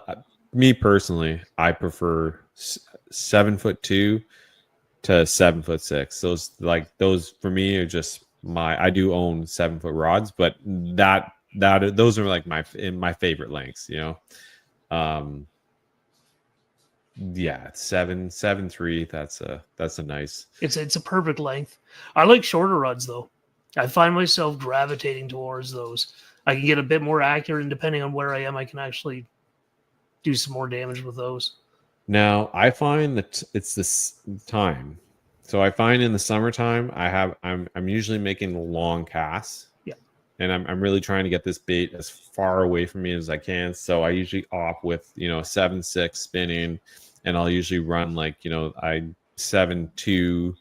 Me personally, I prefer 7'2" to 7'6". Those for me are just I do own 7 foot rods, but those are like my favorite lengths, Yeah, 7.3. That's a nice. It's a perfect length. I like shorter rods though. I find myself gravitating towards those. I can get a bit more accurate, and depending on where I am, I can actually do some more damage with those. Now I find that it's this time. So I find in the summertime I'm usually making long casts. Yeah. And I'm really trying to get this bait as far away from me as I can. So I usually opt with, a 7.6 spinning, and I'll usually run like, I 7.2,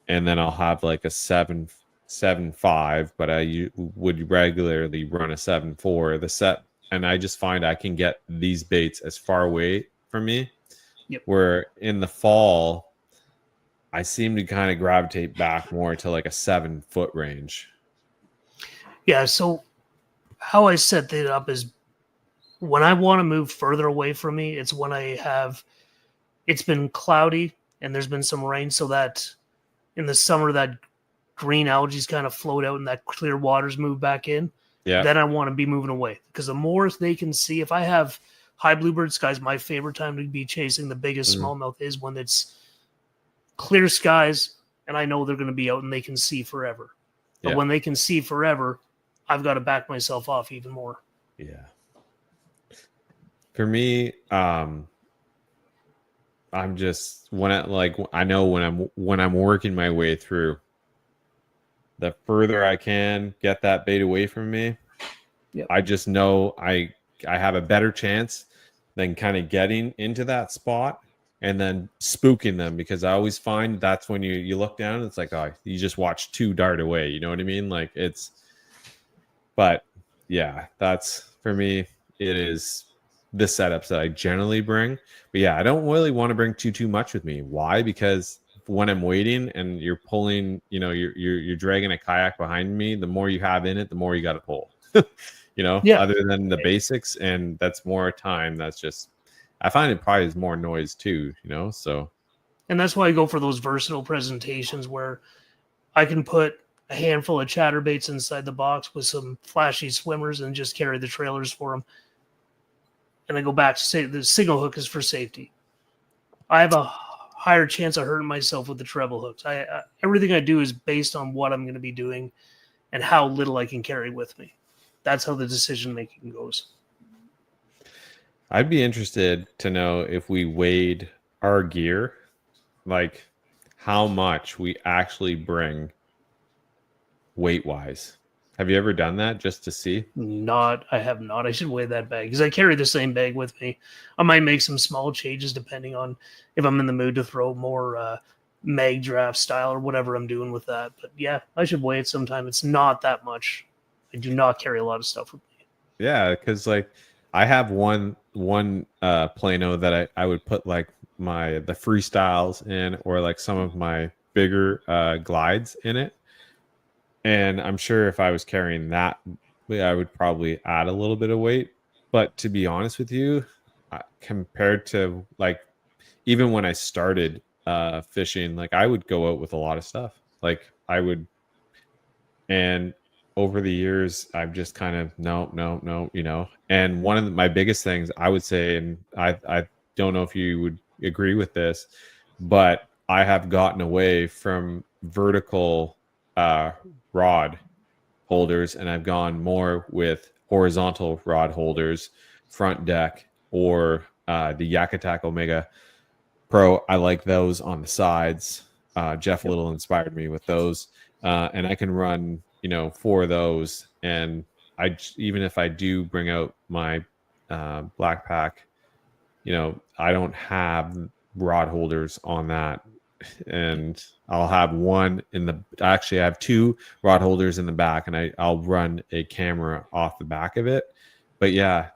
and then I'll have like a 7.5, but I would regularly run a 7.4. And I just find I can get these baits as far away from me. Yep. Where in the fall, I seem to kind of gravitate back more to like a 7 foot range. Yeah, so how I set that up is when I want to move further away from me, it's when it's been cloudy and there's been some rain, so that in the summer that green algae kind of float out and that clear waters move back in. Yeah. Then I want to be moving away, because the more they can see, if I have high bluebird skies, my favorite time to be chasing the biggest smallmouth is when it's clear skies and I know they're going to be out and they can see forever. But when they can see forever, I've got to back myself off even more. Yeah. For me, I I'm just I know when I'm working my way through, the further I can get that bait away from me, I just know I have a better chance than kind of getting into that spot and then spooking them, because I always find that's when you look down and it's like, oh, you just watch two dart away. You know what I mean? Like but yeah, that's for me. It is the setups that I generally bring. But yeah, I don't really want to bring too much with me. Why? Because when I'm waiting and you're pulling, you're dragging a kayak behind me, the more you have in it, the more you got to pull. Other than the basics, and that's more time. That's just, I find it probably is more noise too, so. And that's why I go for those versatile presentations where I can put a handful of chatterbaits inside the box with some flashy swimmers and just carry the trailers for them. And I go back to say the single hook is for safety. I have a higher chance of hurting myself with the treble hooks. Everything I do is based on what I'm going to be doing and how little I can carry with me. That's how the decision making goes. I'd be interested to know if we weighed our gear, like how much we actually bring weight wise. Have you ever done that just to see? I have not. I should weigh that bag because I carry the same bag with me. I might make some small changes depending on if I'm in the mood to throw more mag draft style or whatever I'm doing with that. But yeah, I should weigh it sometime. It's not that much. I do not carry a lot of stuff with me. Yeah, because like I have one plano that I would put like the freestyles in, or like some of my bigger glides in it. And I'm sure if I was carrying that, I would probably add a little bit of weight. But to be honest with you, compared to like even when I started fishing, like I would go out with a lot of stuff. Like I would, and over the years, I've just kind of no, And one of my biggest things I would say, and I don't know if you would agree with this, but I have gotten away from vertical rod holders, and I've gone more with horizontal rod holders, front deck, or the Yakutak Omega Pro. I like those on the sides. Jeff Little inspired me with those, and I can run 4 of those. And even if I do bring out my black pack, I don't have rod holders on that, and I'll have one actually I have 2 rod holders in the back, and I'll run a camera off the back of it. But yeah,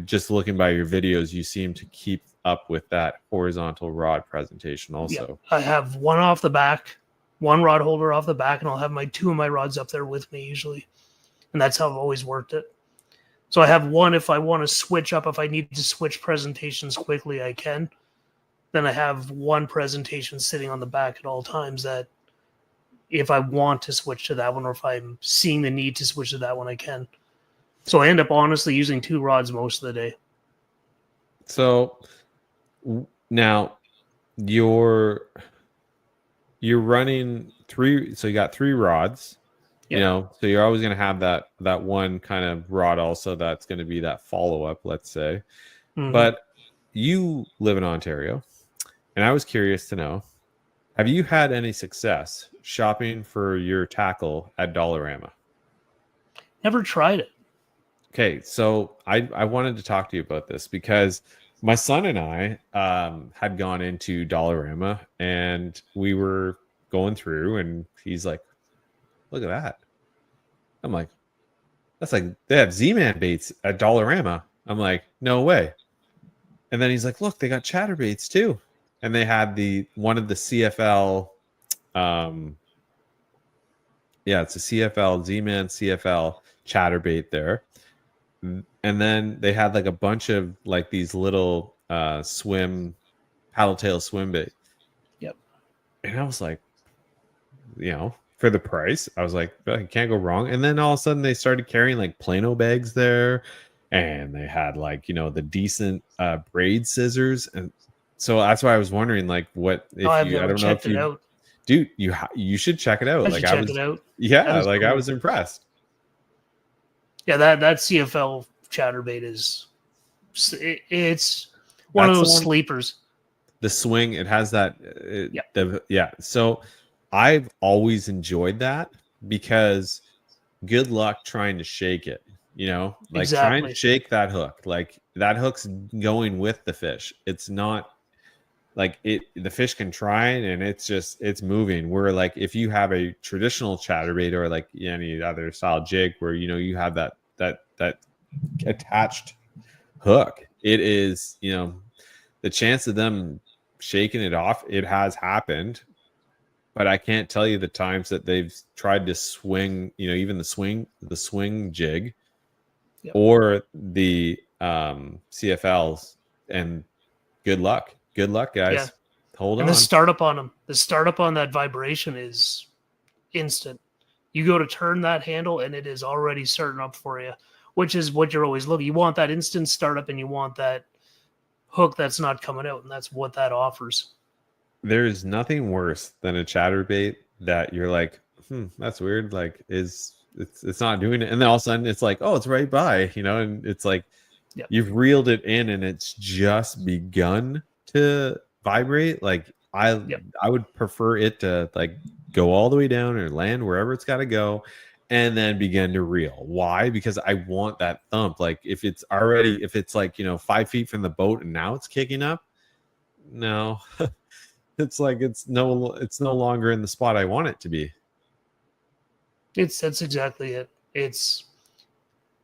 just looking by your videos, you seem to keep up with that horizontal rod presentation also. Yeah, I have one off the back, one rod holder off the back, and I'll have 2 of my rods up there with me usually. And that's how I've always worked it. So I have one if I want to switch up, if I need to switch presentations quickly, I can. Then I have one presentation sitting on the back at all times that if I want to switch to that one, or if I'm seeing the need to switch to that one, I can. So I end up honestly using 2 rods most of the day. So now you're running 3, so you got 3 rods. So you're always going to have that one kind of rod also that's going to be that follow-up, let's say. Mm-hmm. But you live in Ontario, and I was curious to know, have you had any success shopping for your tackle at Dollarama? Never tried it. Okay, so I wanted to talk to you about this because my son and I had gone into Dollarama, and we were going through, and he's like, look at that. I'm like, that's like, they have Z-Man baits at Dollarama. I'm like, no way. And then he's like, look, they got chatterbaits too. And they had one of the CFL, it's a CFL, Z-Man CFL chatterbait there. And then they had like a bunch of like these little paddle tail swim bait. Yep. And I was like, for the price, I was like, you can't go wrong. And then all of a sudden they started carrying like Plano bags there, and they had like, the decent braid scissors. And so that's why I was wondering, like, what if I don't know if you, dude, you should check it out. Check it out. Yeah, like cool. I was impressed. Yeah, that CFL chatterbait it's one of those sleepers. The swing, it has that. So I've always enjoyed that because good luck trying to shake it. Like trying to shake that hook. Like that hook's going with the fish. It's not like the fish can try it and it's moving. Where like if you have a traditional chatterbait or like any other style jig where you have that attached hook, it is the chance of them shaking it off, it has happened, but I can't tell you the times that they've tried to swing, even the swing jig or the CFLs, and good luck, guys. Yeah. Hold on. And the startup on that vibration is instant. You go to turn that handle and it is already starting up for you, which is what you're always looking. You want that instant startup and you want that hook that's not coming out, and that's what that offers. There's nothing worse than a chatterbait that you're like, that's weird. Like it's not doing it. And then all of a sudden it's like, oh, it's right by, and it's like, you've reeled it in and it's just begun to vibrate. Like I would prefer it to like go all the way down or land wherever it's got to go and then begin to reel. Why? Because I want that thump. Like if it's like, 5 feet from the boat and now it's kicking up. No, it's like, it's no longer in the spot I want it to be. That's exactly it.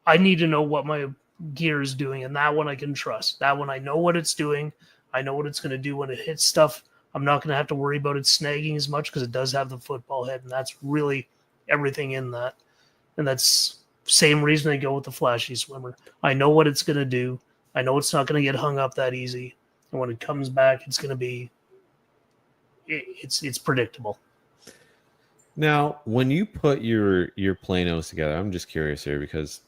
I need to know what my gear is doing, and that one I can trust. That one I know what it's doing. I know what it's going to do when it hits stuff. I'm not going to have to worry about it snagging as much because it does have the football head, and that's really everything in that. And that's same reason I go with the flashy swimmer. I know what it's going to do. I know it's not going to get hung up that easy. And when it comes back, it's going to be it's predictable. Now, when you put your planos together, I'm just curious here because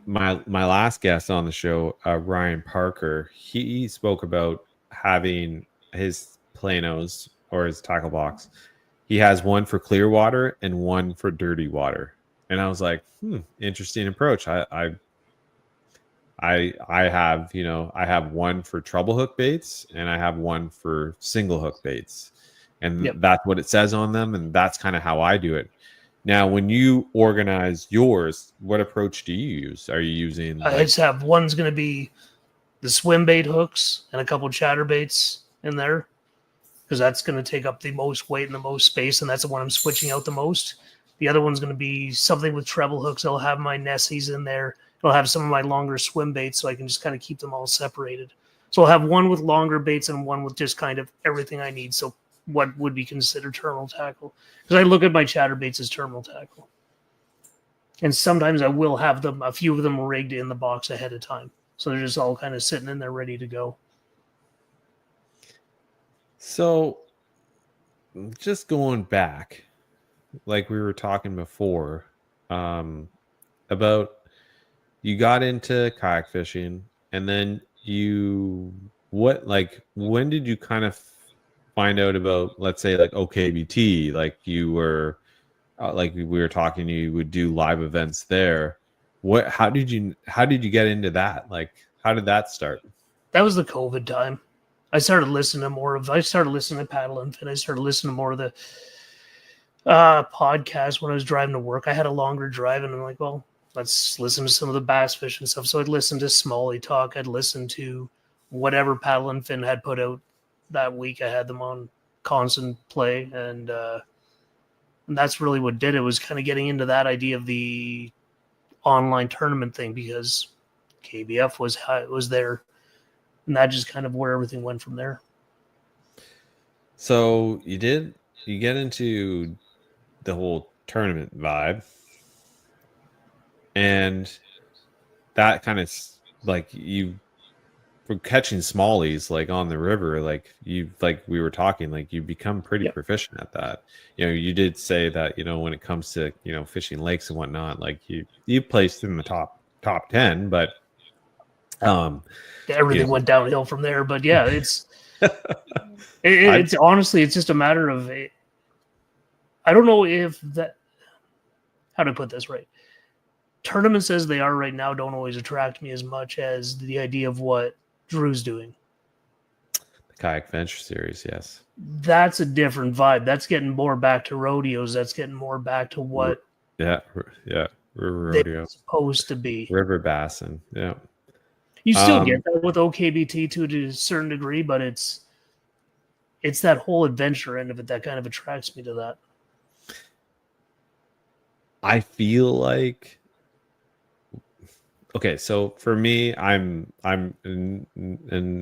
my last guest on the show, Ryan Parker, he spoke about having his planos or his tackle box. He has one for clear water and one for dirty water, and I was like, interesting approach. I have I have one for treble hook baits and I have one for single hook baits. And that's what it says on them. And that's kind of how I do it. Now, when you organize yours, what approach do you use? Are you using... I just have one's going to be the swim bait hooks and a couple chatterbaits in there because that's going to take up the most weight and the most space. And that's the one I'm switching out the most. The other one's going to be something with treble hooks. I'll have my Nessies in there. I'll have some of my longer swim baits so I can just kind of keep them all separated. So I'll have one with longer baits and one with just kind of everything I need. So what would be considered terminal tackle, because I look at my chatterbaits as terminal tackle, and sometimes I will have a few of them rigged in the box ahead of time, so they're just all kind of sitting in there ready to go. So, just going back, like we were talking before, about you got into kayak fishing, and then when did you kind of find out about, let's say, like OKBT, like you were like we were talking, you would do live events there. How did you get into that? Like, how did that start? That was the COVID time. I started listening to Paddle and Fin. I started listening to more of the podcasts when I was driving to work. I had a longer drive and I'm like, well, let's listen to some of the bass fishing stuff. So I'd listen to Smallie talk. I'd listen to whatever Paddle and Fin had put out that week. I had them on constant play, and that's really what did it. Was kind of getting into that idea of the online tournament thing because KBF was there, and that just kind of where everything went from there. So you get into the whole tournament vibe, and that kind of like you. For catching smallies like on the river, like we were talking, like you become pretty proficient at that. You did say that when it comes to fishing lakes and whatnot, like you placed in the top 10, but everything went downhill from there. But yeah, it's it's honestly it's just a matter of I don't know if that how to put this right. Tournaments as they are right now don't always attract me as much as the idea of what Drew's doing. Kayak Adventure Series, yes. That's a different vibe. That's getting more back to rodeos. That's getting more back to what Yeah, River they're Rodeo. supposed to be. River Bassin, yeah. You still get that with OKBT to a certain degree, but it's that whole adventure end of it that kind of attracts me to that. I feel like, okay, so for me, I'm in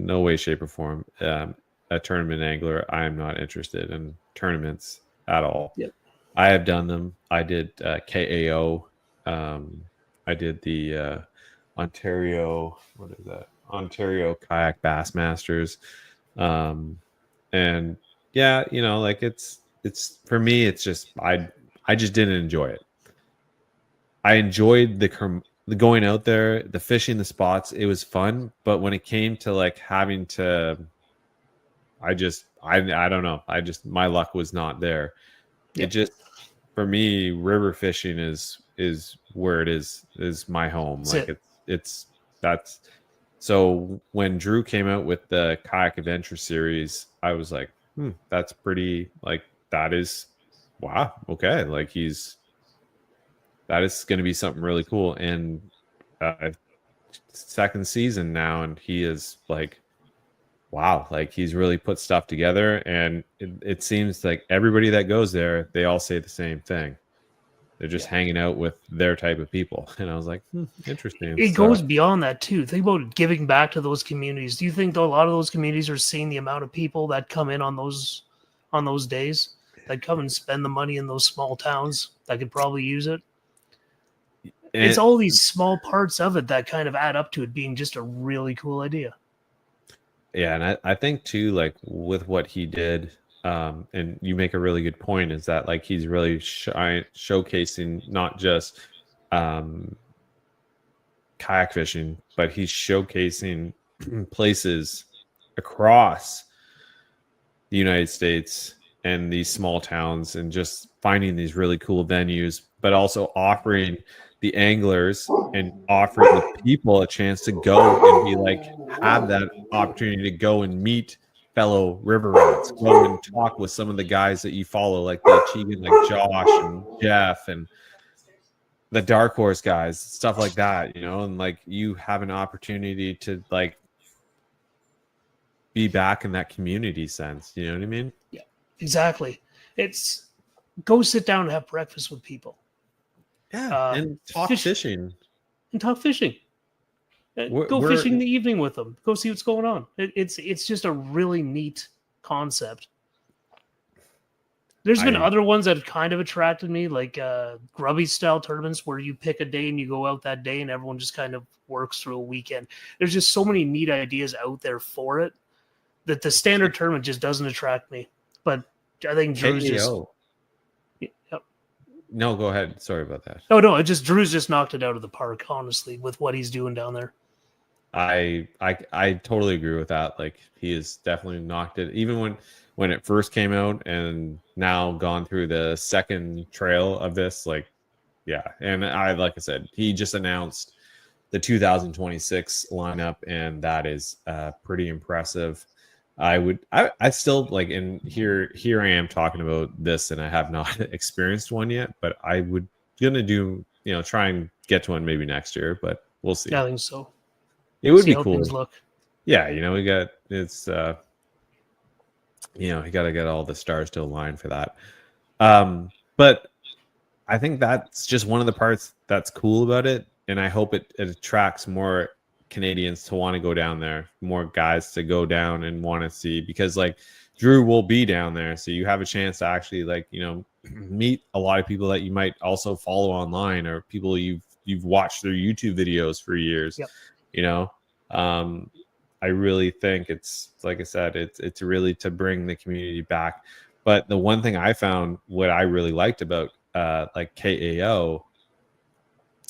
no way, shape, or form a tournament angler. I am not interested in tournaments at all. Yep. I have done them. I did KAO. I did the Ontario. What is that? Ontario Kayak Bass Masters. And yeah, you know, like it's for me. It's just I just didn't enjoy it. I enjoyed the going out there, the fishing, the spots. It was fun, but when it came to like having to, I don't know. My luck was not there. Yep. It just, for me, river fishing is where it is my home. Like that's so when Drew came out with the Kayak Adventure Series, I was like, that's pretty, like, that is, wow, okay, like that is going to be something really cool. And second season now, and he is like, wow, like he's really put stuff together. And it seems like everybody that goes there, they all say the same thing. They're just hanging out with their type of people. And I was like, interesting. It goes beyond that too. Think about giving back to those communities. Do you think a lot of those communities are seeing the amount of people that come in on those days, that come and spend the money in those small towns that could probably use it? It's all these small parts of it that kind of add up to it being just a really cool idea. Yeah, and I think too, like with what he did, and you make a really good point, is that like he's really showcasing not just kayak fishing, but he's showcasing places across the United States and these small towns, and just finding these really cool venues, but also offering the anglers and offering the people a chance to go and be like, have that opportunity to go and meet fellow river rats, go and talk with some of the guys that you follow, like the Achigan, like Josh and Jeff and the Dark Horse guys, stuff like that, you know, and like you have an opportunity to like be back in that community sense. You know what I mean? Yeah, exactly. It's go sit down and have breakfast with people. Yeah, and talk fishing. And talk fishing. Go fishing in the evening with them. Go see what's going on. It's just a really neat concept. There's been other ones that have kind of attracted me, like grubby style tournaments where you pick a day and you go out that day and everyone just kind of works through a weekend. There's just so many neat ideas out there for it that the standard tournament just doesn't attract me. But I think Drew's just... No, go ahead. Sorry about that. No, Drew's just knocked it out of the park, honestly, with what he's doing down there. I totally agree with that. Like he has definitely knocked it, even when it first came out, and now gone through the second trail of this. Like, yeah. And like I said, he just announced the 2026 lineup, and that is pretty impressive. I still like, and here I am talking about this, and I have not experienced one yet, but I would gonna do, try and get to one maybe next year, but we'll see. I think so. It would be cool. Look. Yeah, you got you got to get all the stars to align for that. But I think that's just one of the parts that's cool about it, and I hope it attracts more Canadians to want to go down there, more guys to go down and want to see, because like Drew will be down there, so you have a chance to actually like meet a lot of people that you might also follow online, or people you've watched their YouTube videos for years. Yep. I really think it's, like I said, it's really to bring the community back. But the one thing I found, what I really liked about like KAO,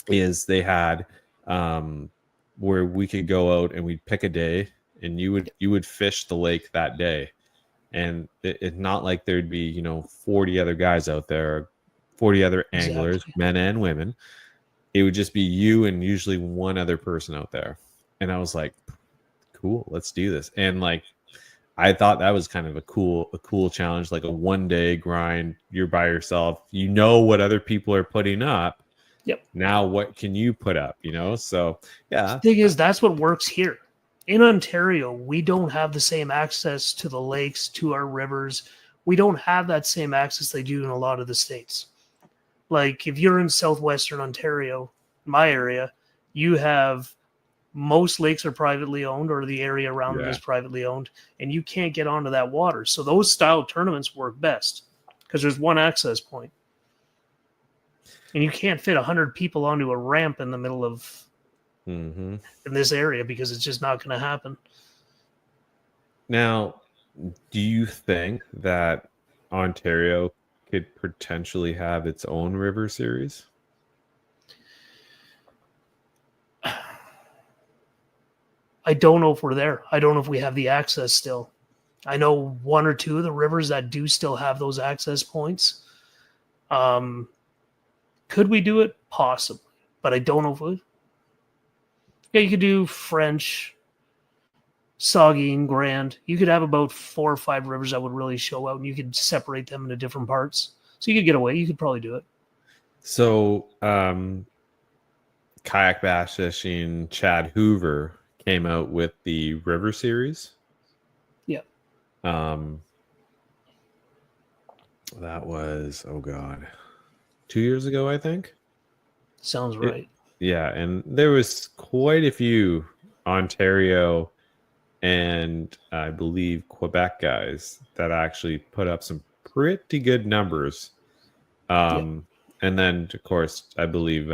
is they had where we could go out and we'd pick a day, and you would fish the lake that day, and it's not like there'd be 40 other guys out there, 40 other anglers, men and women. It would just be you and usually one other person out there, and I was like, cool, let's do this. And like I thought that was kind of a cool challenge, like a 1-day grind. You're by yourself. You know what other people are putting up. Yep. Now what can you put up? So yeah. The thing is, that's what works here. In Ontario, we don't have the same access to the lakes, to our rivers. We don't have that same access they do in a lot of the states. Like if you're in southwestern Ontario, my area, you have most lakes are privately owned, or the area around them is privately owned, and you can't get onto that water. So those style tournaments work best because there's one access point. And you can't fit 100 people onto a ramp in the middle of in this area because it's just not going to happen. Now, do you think that Ontario could potentially have its own river series? I don't know if we're there. I don't know if we have the access still. I know one or two of the rivers that do still have those access points. Could we do it? Possibly. But I don't know if we... Yeah, you could do French, Saugeen, Grand. You could have about 4 or 5 rivers that would really show out, and you could separate them into different parts. So you could get away. You could probably do it. So, kayak bass fishing, Chad Hoover came out with the river series. Yeah. That was, 2 years ago, I think. Sounds right. Yeah, and there was quite a few Ontario and I believe Quebec guys that actually put up some pretty good numbers. And then, of course, I believe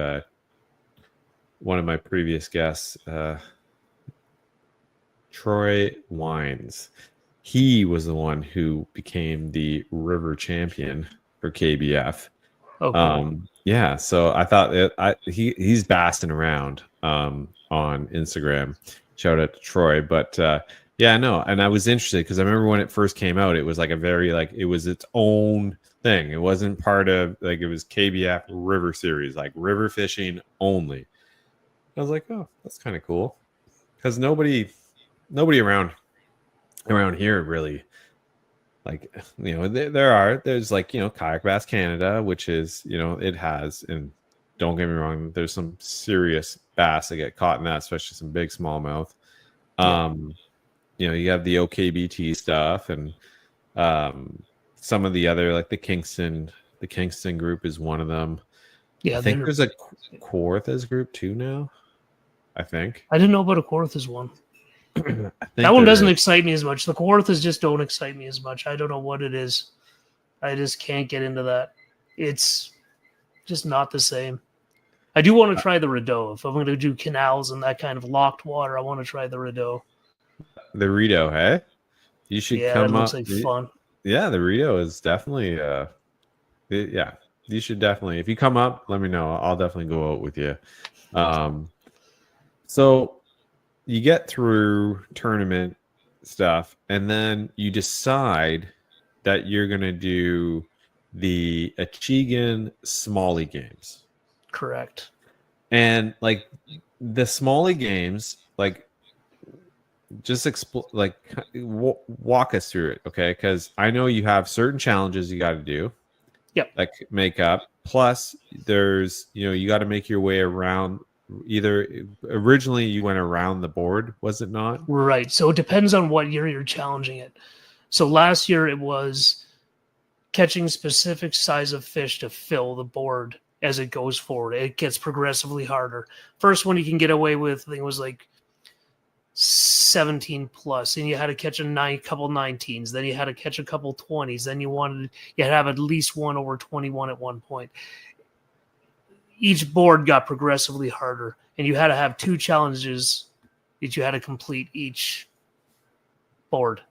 one of my previous guests, Troy Wines, he was the one who became the river champion for KBF. Okay. Yeah, so I thought he's bassing around on Instagram. Shout out to Troy, but yeah, no, and I was interested because I remember when it first came out, it was like a very it was its own thing. It wasn't part of it was KBF River Series, like river fishing only. I was like, oh, that's kind of cool because nobody around here really. There's Kayak Bass Canada, which is, it has, and don't get me wrong, there's some serious bass that get caught in that, especially some big smallmouth. You have the OKBT stuff and some of the other, like the Kingston group is one of them. Yeah, I think there's a Kawarthas group too now. I think. I didn't know about a Kawarthas one. That one doesn't excite me as much. The Kawarthas just don't excite me as much. I don't know what it is. I just can't get into that. It's just not the same. I do want to try the Rideau. If I'm going to do canals and that kind of locked water, I want to try the Rideau. The Rideau, hey? You should come up. Yeah, it looks like fun. Yeah, the Rideau is definitely, you should definitely, if you come up, let me know. I'll definitely go out with you. So you get through tournament stuff, and then you decide that you're going to do the Achigan Smallie games. Correct. And the Smallie games, just walk us through it, okay? Because I know you have certain challenges you got to do. Yep. Like make up. Plus, there's you got to make your way around. Either originally you went around the board, was it not? Right. So it depends on what year you're challenging it. So last year it was catching specific size of fish to fill the board as it goes forward. It gets progressively harder. First one you can get away with, I think it was 17 plus, and you had to catch couple 19s. Then you had to catch a couple 20s. Then you had to have at least one over 21 at one point. Each board got progressively harder, and you had to have 2 challenges that you had to complete each board.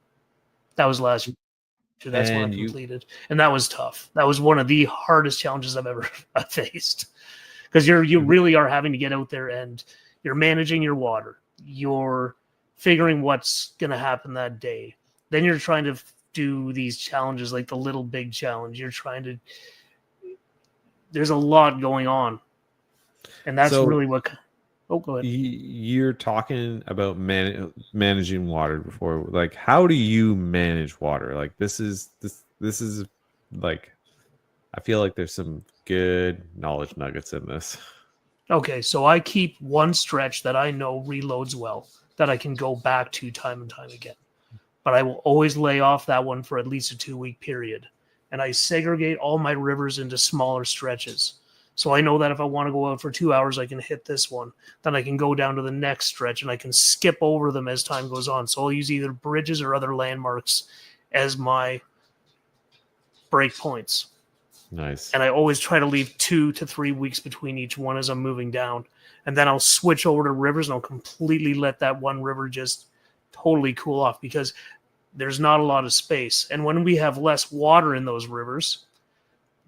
That was last year. That's when I completed, and that was tough. That was one of the hardest challenges I've ever faced, because you really are having to get out there and you're managing your water. You're figuring what's going to happen that day. Then you're trying to do these challenges like the Little Big Challenge. There's a lot going on. And that's really what... Oh, go ahead. You're talking about managing water before. Like, how do you manage water? Like, this is like, I feel like there's some good knowledge nuggets in this. Okay, so I keep one stretch that I know reloads well, that I can go back to time and time again. But I will always lay off that one for at least a 2-week period. And I segregate all my rivers into smaller stretches. So I know that if I want to go out for 2 hours, I can hit this one. Then I can go down to the next stretch and I can skip over them as time goes on. So I'll use either bridges or other landmarks as my break points. Nice. And I always try to leave 2 to 3 weeks between each one as I'm moving down. And then I'll switch over to rivers and I'll completely let that one river just totally cool off because there's not a lot of space. And when we have less water in those rivers,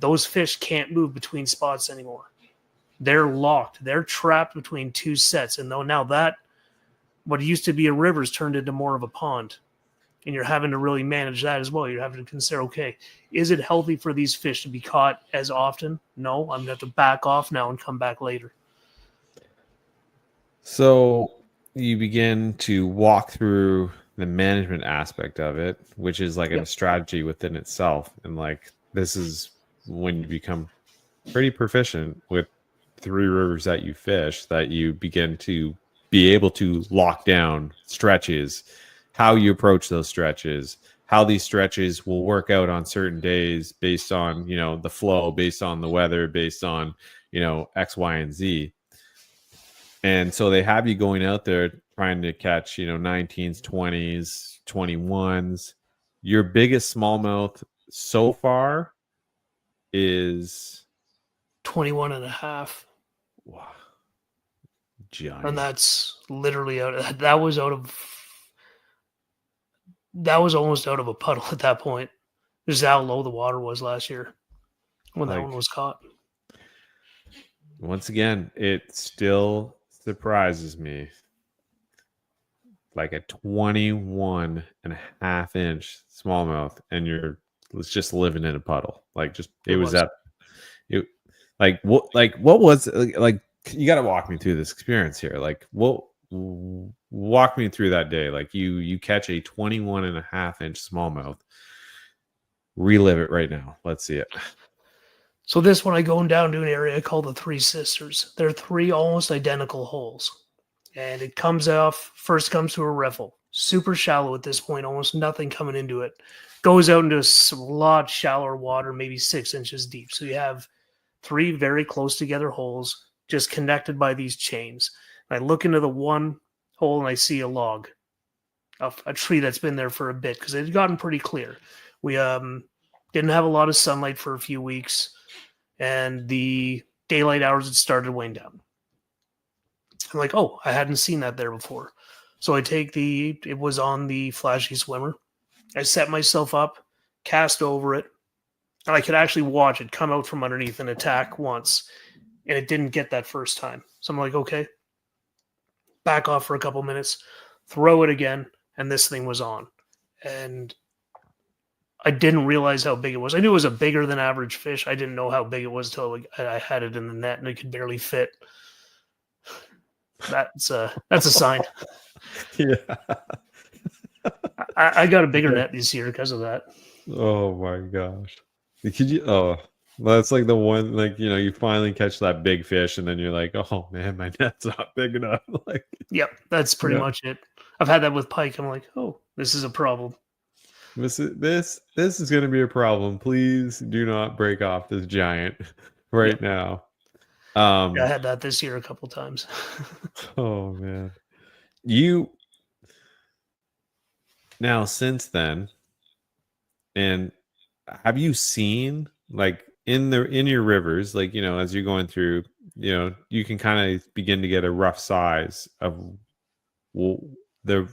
those fish can't move between spots anymore. They're locked. They're trapped between two sets. And though now that what used to be a river is turned into more of a pond. And you're having to really manage that as well. You're having to consider, okay, is it healthy for these fish to be caught as often? No, I'm going to have to back off now and come back later. So you begin to walk through the management aspect of it, which is like a strategy within itself. And like, this is when you become pretty proficient with 3 rivers that you fish, that you begin to be able to lock down stretches, how you approach those stretches, how these stretches will work out on certain days based on, you know, the flow, based on the weather, based on, you know, X, Y, and Z. And so they have you going out there trying to catch, you know, 19s, 20s, 21s. Your biggest smallmouth so far is 21 and a half. Wow. Giant. And that's literally that was almost out of a puddle at that point. This is how low the water was last year when that one was caught. Once again, it still surprises me. Like a 21 and a half inch smallmouth, and you're just living in a puddle. Like, just it was that. It like what was like? You got to walk me through this experience here. Like, walk me through that day. Like, you catch a 21 and a half inch smallmouth. Relive it right now. Let's see it. So this one, I go down to an area called the Three Sisters. They're 3 almost identical holes. And it comes to a riffle. Super shallow at this point, almost nothing coming into it. Goes out into a lot shallower water, maybe 6 inches deep. So you have 3 very close together holes just connected by these chains. And I look into the one hole and I see a log of a tree that's been there for a bit because it had gotten pretty clear. We didn't have a lot of sunlight for a few weeks, and the daylight hours had started weighing down. I'm like, oh, I hadn't seen that there before. So I take it was on the flashy swimmer. I set myself up, cast over it, and I could actually watch it come out from underneath and attack once, and it didn't get that first time. So I'm like, okay, back off for a couple minutes, throw it again, and this thing was on. And I didn't realize how big it was. I knew it was a bigger than average fish. I didn't know how big it was until I had it in the net and it could barely fit. That's a sign. Yeah. I got a bigger net this year because of that. Oh my gosh. Could you that's like the one, like, you know, you finally catch that big fish and then you're like, oh man, my net's not big enough. Like, yep, that's pretty much it. I've had that with pike. I'm like, oh, this is a problem. This is going to be a problem. Please do not break off this giant right now. Yeah, I had that this year a couple times. Oh man. Now since then, and have you seen, like, in your rivers, like, you know, as you're going through, you know, you can kind of begin to get a rough size of the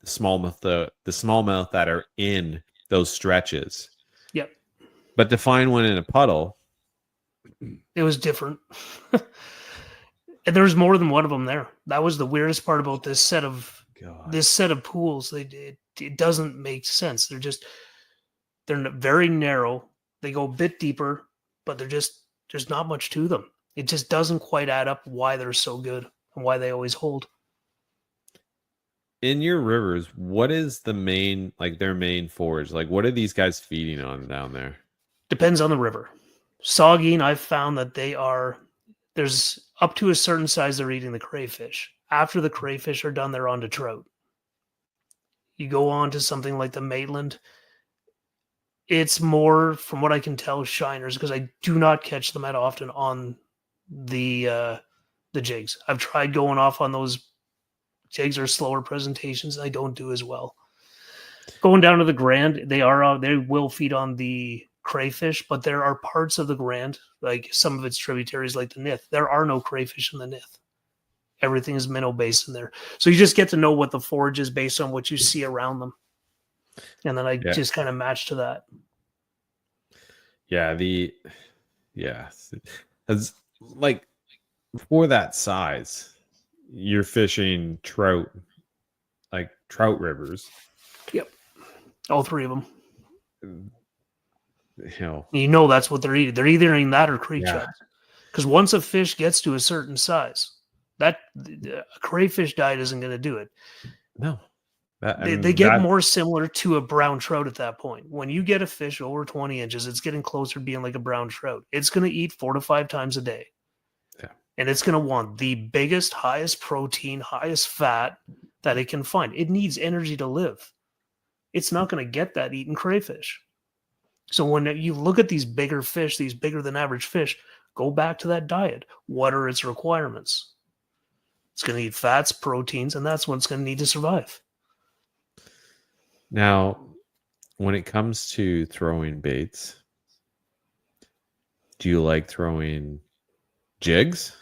smallmouth that are in those stretches. Yep. But to find one in a puddle, it was different. And there was more than one of them there. That was the weirdest part about this set of pools. It doesn't make sense. They're very narrow. They go a bit deeper, but there's not much to them. It just doesn't quite add up why they're so good. and why they always hold. In your rivers, what is the main, like their main forage? Like, what are these guys feeding on down there? Depends on the river. Saugeen, I've found that there's up to a certain size they're eating the crayfish. After the crayfish are done, they're on to trout. You go on to something like the Maitland, it's more, from what I can tell, shiners, because I do not catch them that often on the jigs. I've tried going off on those jigs or slower presentations, and I don't do as well. Going down to the Grand, they will feed on the crayfish, but there are parts of the Grand, like some of its tributaries, like the Nith. There are no crayfish in the Nith. Everything is minnow based in there. So you just get to know what the forage is based on what you see around them. And then I just kind of match to that. As like for that size, you're fishing trout, like trout rivers. Yep. All three of them. You know that's what they're eating. They're either eating that or creek chubs. Because once a fish gets to a certain size, a crayfish diet isn't going to do it. No. They get more similar to a brown trout at that point. When you get a fish over 20 inches, it's getting closer to being like a brown trout. It's going to eat 4 to 5 times a day. Yeah. And it's going to want the biggest, highest protein, highest fat that it can find. It needs energy to live. It's not going to get that eating crayfish. So when you look at these bigger fish, these bigger than average fish, go back to that diet. What are its requirements? It's going to eat fats, proteins, and that's what it's going to need to survive. Now, when it comes to throwing baits, do you like throwing jigs,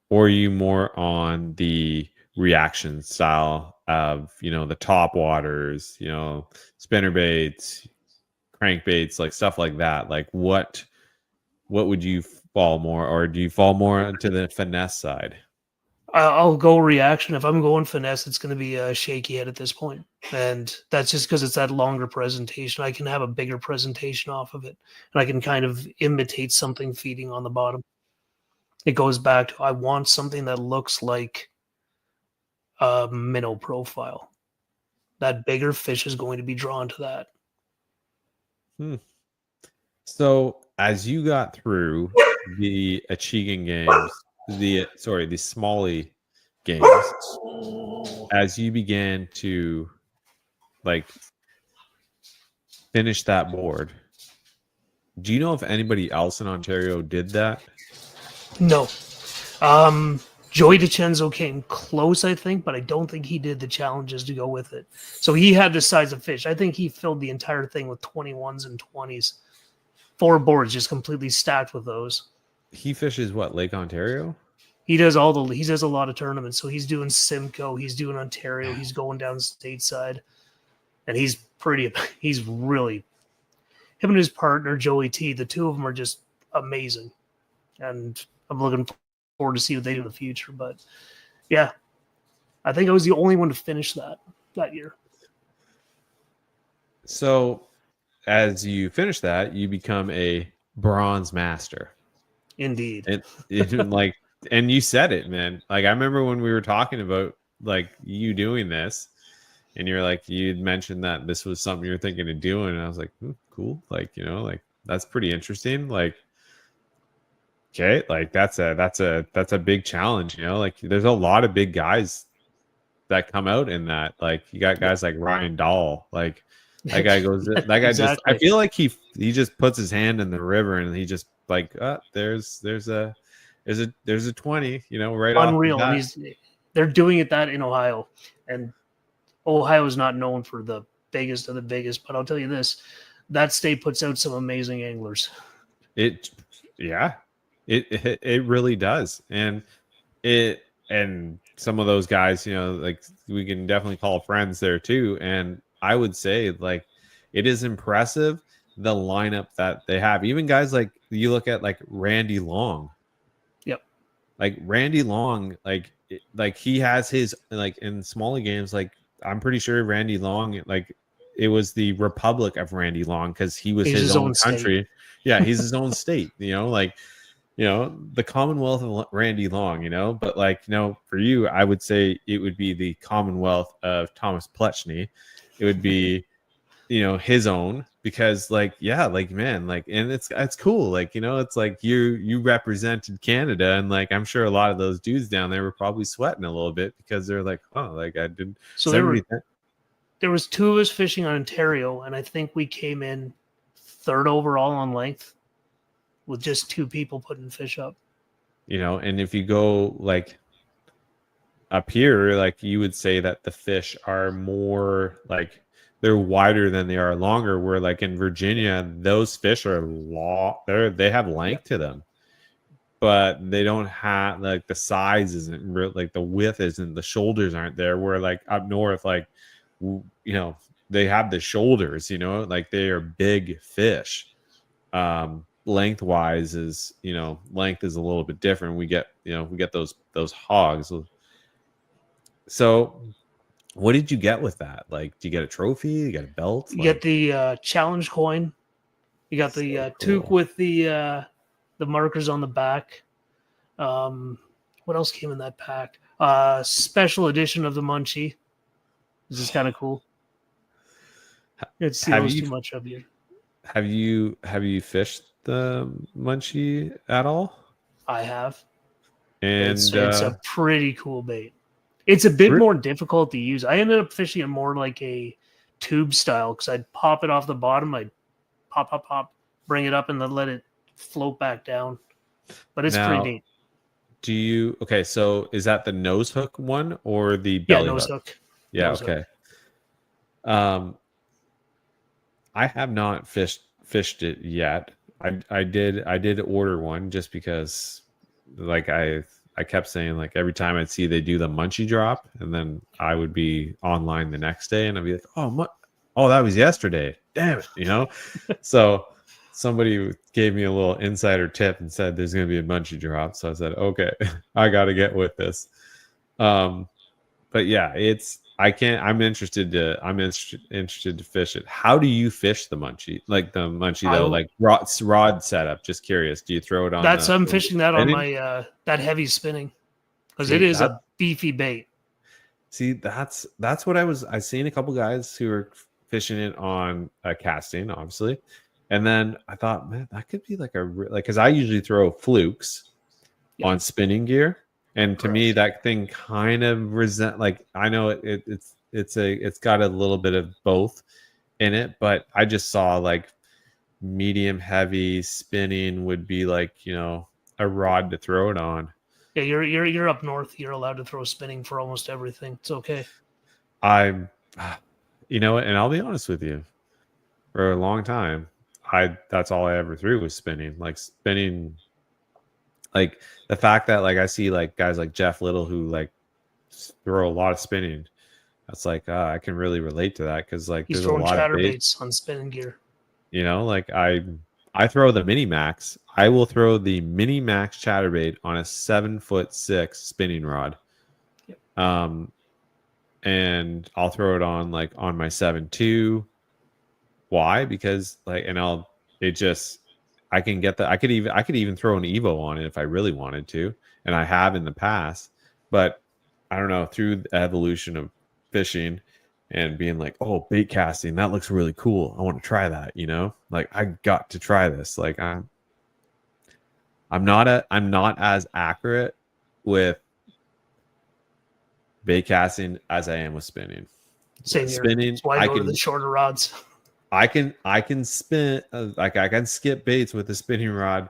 or are you more on the reaction style of, the top waters, spinner baits, crankbaits, like stuff like that? Like what would you fall more, or do you fall more into the finesse side? I'll go reaction. If I'm going finesse, it's going to be a shaky head at this point. And that's just because it's that longer presentation. I can have a bigger presentation off of it, and I can kind of imitate something feeding on the bottom. It goes back to, I want something that looks like a minnow profile. That bigger fish is going to be drawn to that. So as you got through the Achigan games, the smallie games, as you began to finish that board, do you know if anybody else in Ontario did that? No. Joey DiCenzo came close, I think, but I don't think he did the challenges to go with it. So he had the size of fish. I think he filled the entire thing with 21s and 20s. 4 boards just completely stacked with those. He fishes what, Lake Ontario? He does he does a lot of tournaments. So he's doing Simcoe, he's doing Ontario, he's going down stateside. And he's really, him and his partner, Joey T, the two of them are just amazing. And I'm looking forward to see what they do in the future. But yeah, I think I was the only one to finish that year. So as you finish that, you become a bronze master. Indeed. And you said it, man. Like, I remember when we were talking about you doing this, and you're like, you'd mentioned that this was something you're thinking of doing, and I was like, cool. That's pretty interesting. Okay, that's a big challenge, there's a lot of big guys that come out in that. You got guys like Ryan Dahl, that guy goes, that guy exactly. I feel like he just puts his hand in the river and he just there's a 20, right unreal. off the bat. They're doing it in Ohio, and Ohio is not known for the biggest of the biggest, but I'll tell you this, that state puts out some amazing anglers. It really does. And some of those guys, we can definitely call friends there too. And I would say it is impressive, the lineup that they have. Even guys you look at Randy Long. Yep. Randy Long, he has his in smallie games, I'm pretty sure Randy Long, it was the Republic of Randy Long because he was his own country. Yeah, he's his own state, the Commonwealth of Randy Long, but like, for you, I would say it would be the Commonwealth of Thomas Paleczny. It would be, his own, because like, yeah, like, man, like, and it's cool. Like, it's like you represented Canada, and like, I'm sure a lot of those dudes down there were probably sweating a little bit because they're like, oh, like I did. So there was 2 of us fishing on Ontario, and I think we came in 3rd overall on length with just 2 people putting fish up. And if you go like up here, like you would say that the fish are more like they're wider than they are longer. Where like in Virginia, those fish are they have length to them, but they don't have like the size isn't real, like the width isn't, the shoulders aren't there. Where like up north, like they have the shoulders, like they are big fish. Lengthwise is length is a little bit different. We get those hogs. So what did you get with that? Like, do you get a trophy? You get a belt? You get the challenge coin. You got the toque with the markers on the back. What else came in that pack? Special edition of the munchie. This is kind of cool. It steals too much of you. Have you fished the munchie at all? I have. And it's a pretty cool bait. It's a bit more difficult to use. I ended up fishing it more like a tube style because I'd pop it off the bottom. I'd pop, bring it up, and then let it float back down. But it's pretty neat. Okay, so is that the nose hook one or the belly nose hook? Yeah, nose okay. Hook. I have not fished it yet. I did order one just because like I kept saying, like, every time I'd see they do the munchie drop, and then I would be online the next day and I'd be like, oh, that was yesterday. Damn it, So somebody gave me a little insider tip and said there's going to be a munchie drop. So I said, okay, I got to get with this. But yeah, I'm interested to fish it. How do you fish the munchie? Like the munchie though, like rod setup. Just curious. Do you throw it on? I'm fishing that on my that heavy spinning because it is a beefy bait. See, that's what I seen a couple guys who were fishing it on a casting, obviously, and then I thought, man, that could be like because I usually throw flukes on spinning gear. And to me, that thing kind of I know it's got a little bit of both in it, but I just saw like medium heavy spinning would be like, a rod to throw it on. Yeah, you're up north. You're allowed to throw spinning for almost everything. It's okay. And I'll be honest with you, for a long time, that's all I ever threw was spinning. Like spinning. Like the fact that like I see like guys like Jeff Little who like throw a lot of spinning, that's like I can really relate to that because like he's there's a lot of baits on spinning gear. Like I throw the Mini Max. I will throw the Mini Max chatterbait on a 7'6" spinning rod. Yep. And I'll throw it on like on my 7.2. Why? Because like I can get that. I could even throw an Evo on it if I really wanted to, and I have in the past. But I don't know, through the evolution of fishing and being like, oh, bait casting, that looks really cool. I want to try that. Like I got to try this. Like I'm not as accurate with bait casting as I am with spinning. Same spinning. That's why I go to the shorter rods. I can spin like I can skip baits with a spinning rod.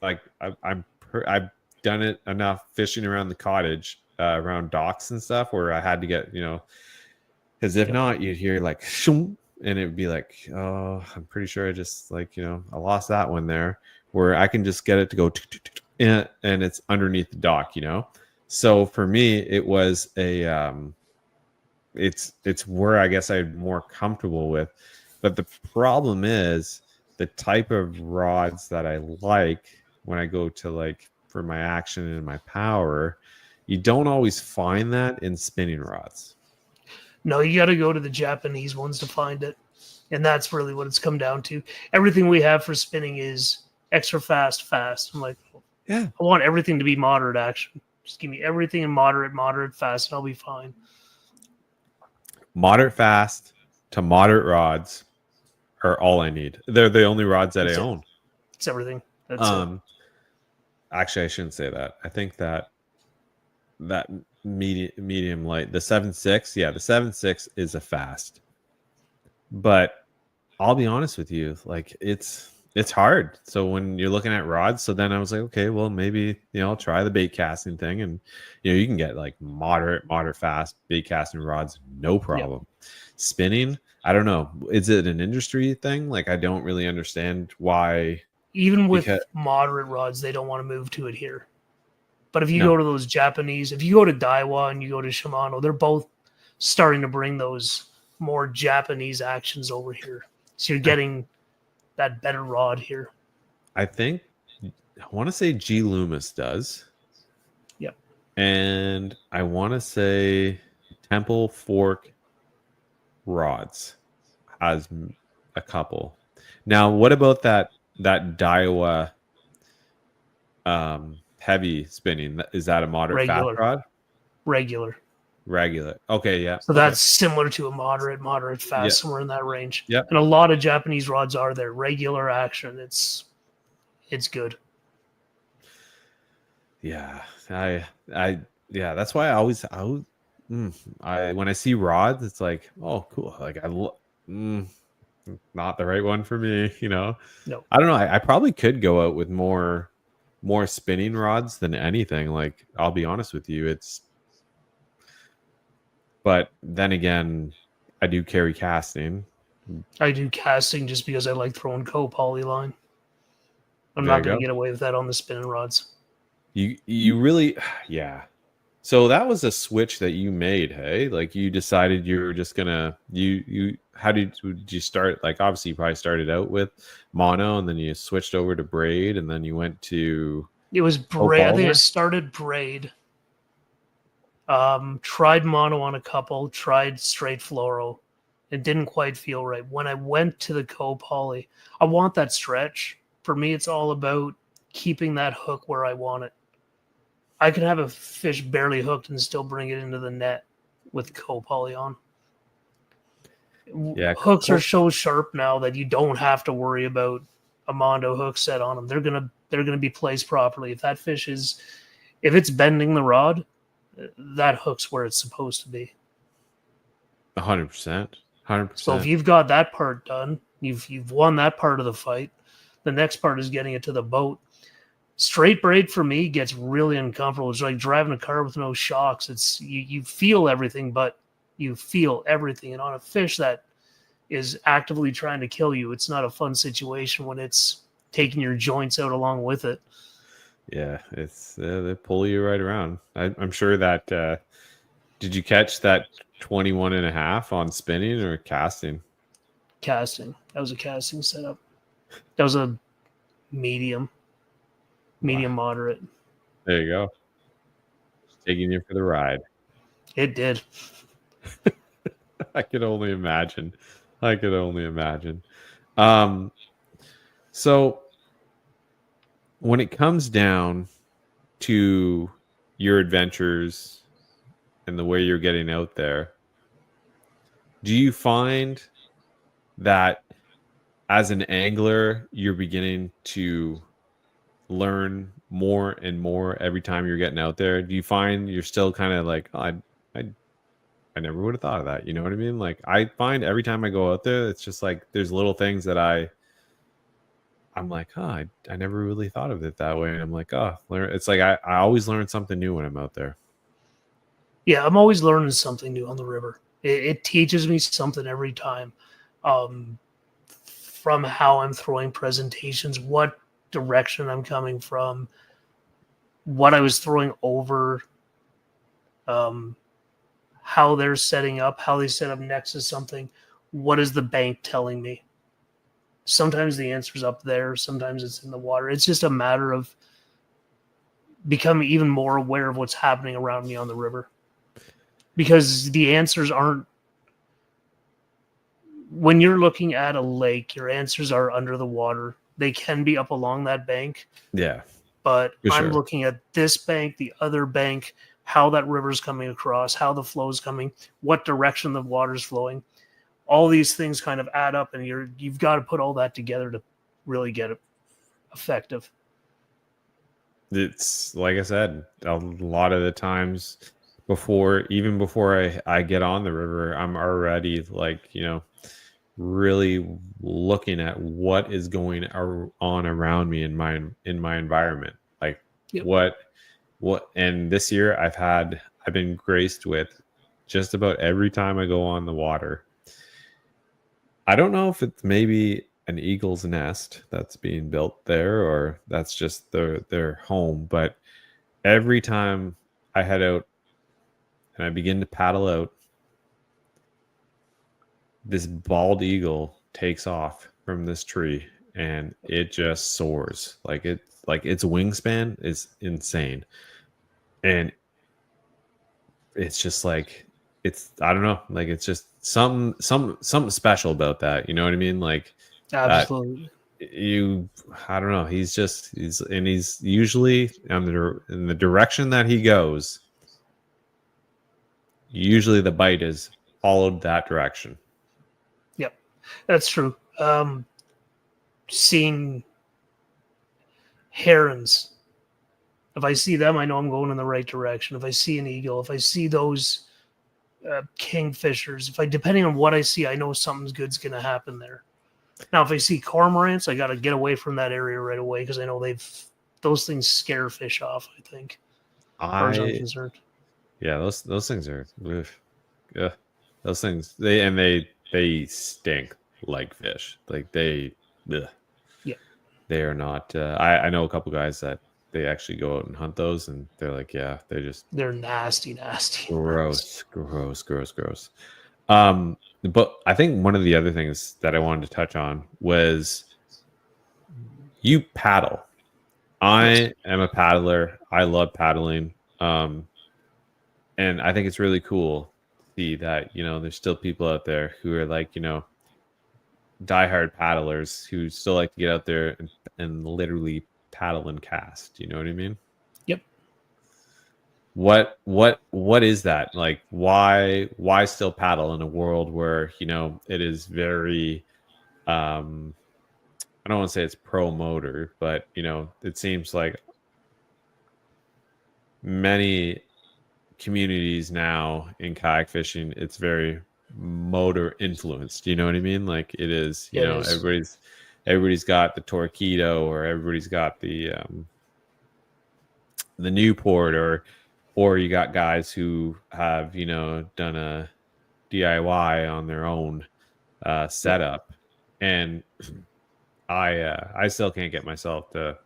Like I've done it enough fishing around the cottage, around docks and stuff, where I had to get because if not, you'd hear like shoom, and it would be like, oh, I'm pretty sure I just like I lost that one there. Where I can just get it to go and it's underneath the dock, So for me, it was a it's where I guess I'm more comfortable with. But the problem is the type of rods that I like when I go to like for my action and my power, you don't always find that in spinning rods. No, you got to go to the Japanese ones to find it. And that's really what it's come down to. Everything we have for spinning is extra fast. I'm like, Yeah. I want everything to be moderate action. Just give me everything in moderate fast, and I'll be fine. Moderate fast to moderate rods are all I need. They're the only rods that I own. It's everything. That's it. Actually, I shouldn't say that. I think that medium light, the 7.6, yeah, the 7.6 is a fast. But I'll be honest with you, like it's hard. So when you're looking at rods, so then I was like, okay, well maybe I'll try the bait casting thing, and you can get like moderate fast bait casting rods, no problem. Yep. Spinning, I don't know. Is it an industry thing? Like I don't really understand why. Even with moderate rods, they don't want to move to it here. But if you go to those Japanese, if you go to Daiwa and you go to Shimano, they're both starting to bring those more Japanese actions over here. So you're getting that better rod here. I want to say G. Loomis does. Yep. And I want to say Temple Fork Rods has a couple. Now, what about that Daiwa heavy spinning? Is that a moderate fast rod? Regular. Okay, yeah. So that's similar to a moderate fast, somewhere in that range. Yeah. And a lot of Japanese rods are there. Regular action. It's good. Yeah. That's why when I see rods, it's like, oh, cool. Like not the right one for me, No. I don't know. I probably could go out with more spinning rods than anything. Like, I'll be honest with you, but then again, I do carry casting. I do casting just because I like throwing co-poly line. I'm not going to get away with that on the spinning rods. You really, yeah. So that was a switch that you made, hey? Like you decided you were just gonna how did you start? Like obviously you probably started out with mono and then you switched over to braid and then you went to it was braid. I think I started braid. Tried mono on a couple, tried straight fluoro. It didn't quite feel right. When I went to the co-poly, I want that stretch. For me, it's all about keeping that hook where I want it. I can have a fish barely hooked and still bring it into the net with co-poly on. Yeah, hooks are so sharp now that you don't have to worry about a Mondo hook set on them. They're gonna be placed properly. If that fish if it's bending the rod, that hook's where it's supposed to be. 100%. So if you've got that part done, you've won that part of the fight. The next part is getting it to the boat. Straight braid for me gets really uncomfortable. It's like driving a car with no shocks. It's you feel everything, but you feel everything. And on a fish that is actively trying to kill you, it's not a fun situation when it's taking your joints out along with it. Yeah, it's they pull you right around. I'm sure that did you catch that 21.5 on spinning or casting? Casting. That was a casting setup. That was a medium moderate. There you go. Just taking you for the ride. It did. I could only imagine. So when it comes down to your adventures and the way you're getting out there, do you find that as an angler, you're beginning to learn more and more every time you're getting out there? Do you find you're still kind of like, oh, I never would have thought of that. You know what I mean? Like I find every time I go out there, it's just like there's little things that I'm like, I never really thought of it that way. And I'm like, it's like I always learn something new when I'm out there. Yeah, I'm always learning something new on the river. It teaches me something every time. From how I'm throwing presentations, what direction I'm coming from, what I was throwing over, how they're setting up, how they set up next to something. What is the bank telling me? Sometimes the answer's up there. Sometimes it's in the water. It's just a matter of becoming even more aware of what's happening around me on the river. Because the answers aren't, when you're looking at a lake, your answers are under the water. They can be up along that bank. Yeah. but For I'm sure. looking at this bank, the other bank, how that river's coming across, how the flow's coming, what direction the water's flowing. All these things kind of add up, and you've got to put all that together to really get it effective. It's like I said, a lot of the times before I get on the river, I'm already like, really looking at what is going on around me in my environment. Like Yep. what and this year I've been graced with just about every time I go on the water. I don't know if it's maybe an eagle's nest that's being built there or that's just their home, but every time I head out and I begin to paddle out, this bald eagle takes off from this tree and it just soars. Like its wingspan is insane. And it's just like I don't know, like it's just something special about that. You know what I mean? Like Absolutely. I don't know. He's usually in the direction that he goes. Usually the bite is followed that direction. Yep, that's true. Seeing herons, if I see them, I know I'm going in the right direction. If I see an eagle, if I see those kingfishers, depending on what I see, I know something's good's going to happen there. Now, if I see cormorants, I got to get away from that area right away because I know those things scare fish off. I think, as far as I'm concerned. Yeah, those things are, yeah, those things they stink like fish. Like they are not. I know a couple guys that they actually go out and hunt those, and they're like, yeah, they're nasty. Gross. But I think one of the other things that I wanted to touch on was you paddle. I am a paddler. I love paddling. And I think it's really cool to see that, there's still people out there who are like, diehard paddlers who still like to get out there and literally paddle and cast. You know what I mean? Yep. What is that? Like, why still paddle in a world where, it is very, I don't want to say it's pro motor, but, it seems like many communities now in kayak fishing, it's very motor influenced. You know what I mean? Like it is, everybody's got the Torpedo or everybody's got the Newport or you got guys who have, done a DIY on their own setup. And I still can't get myself to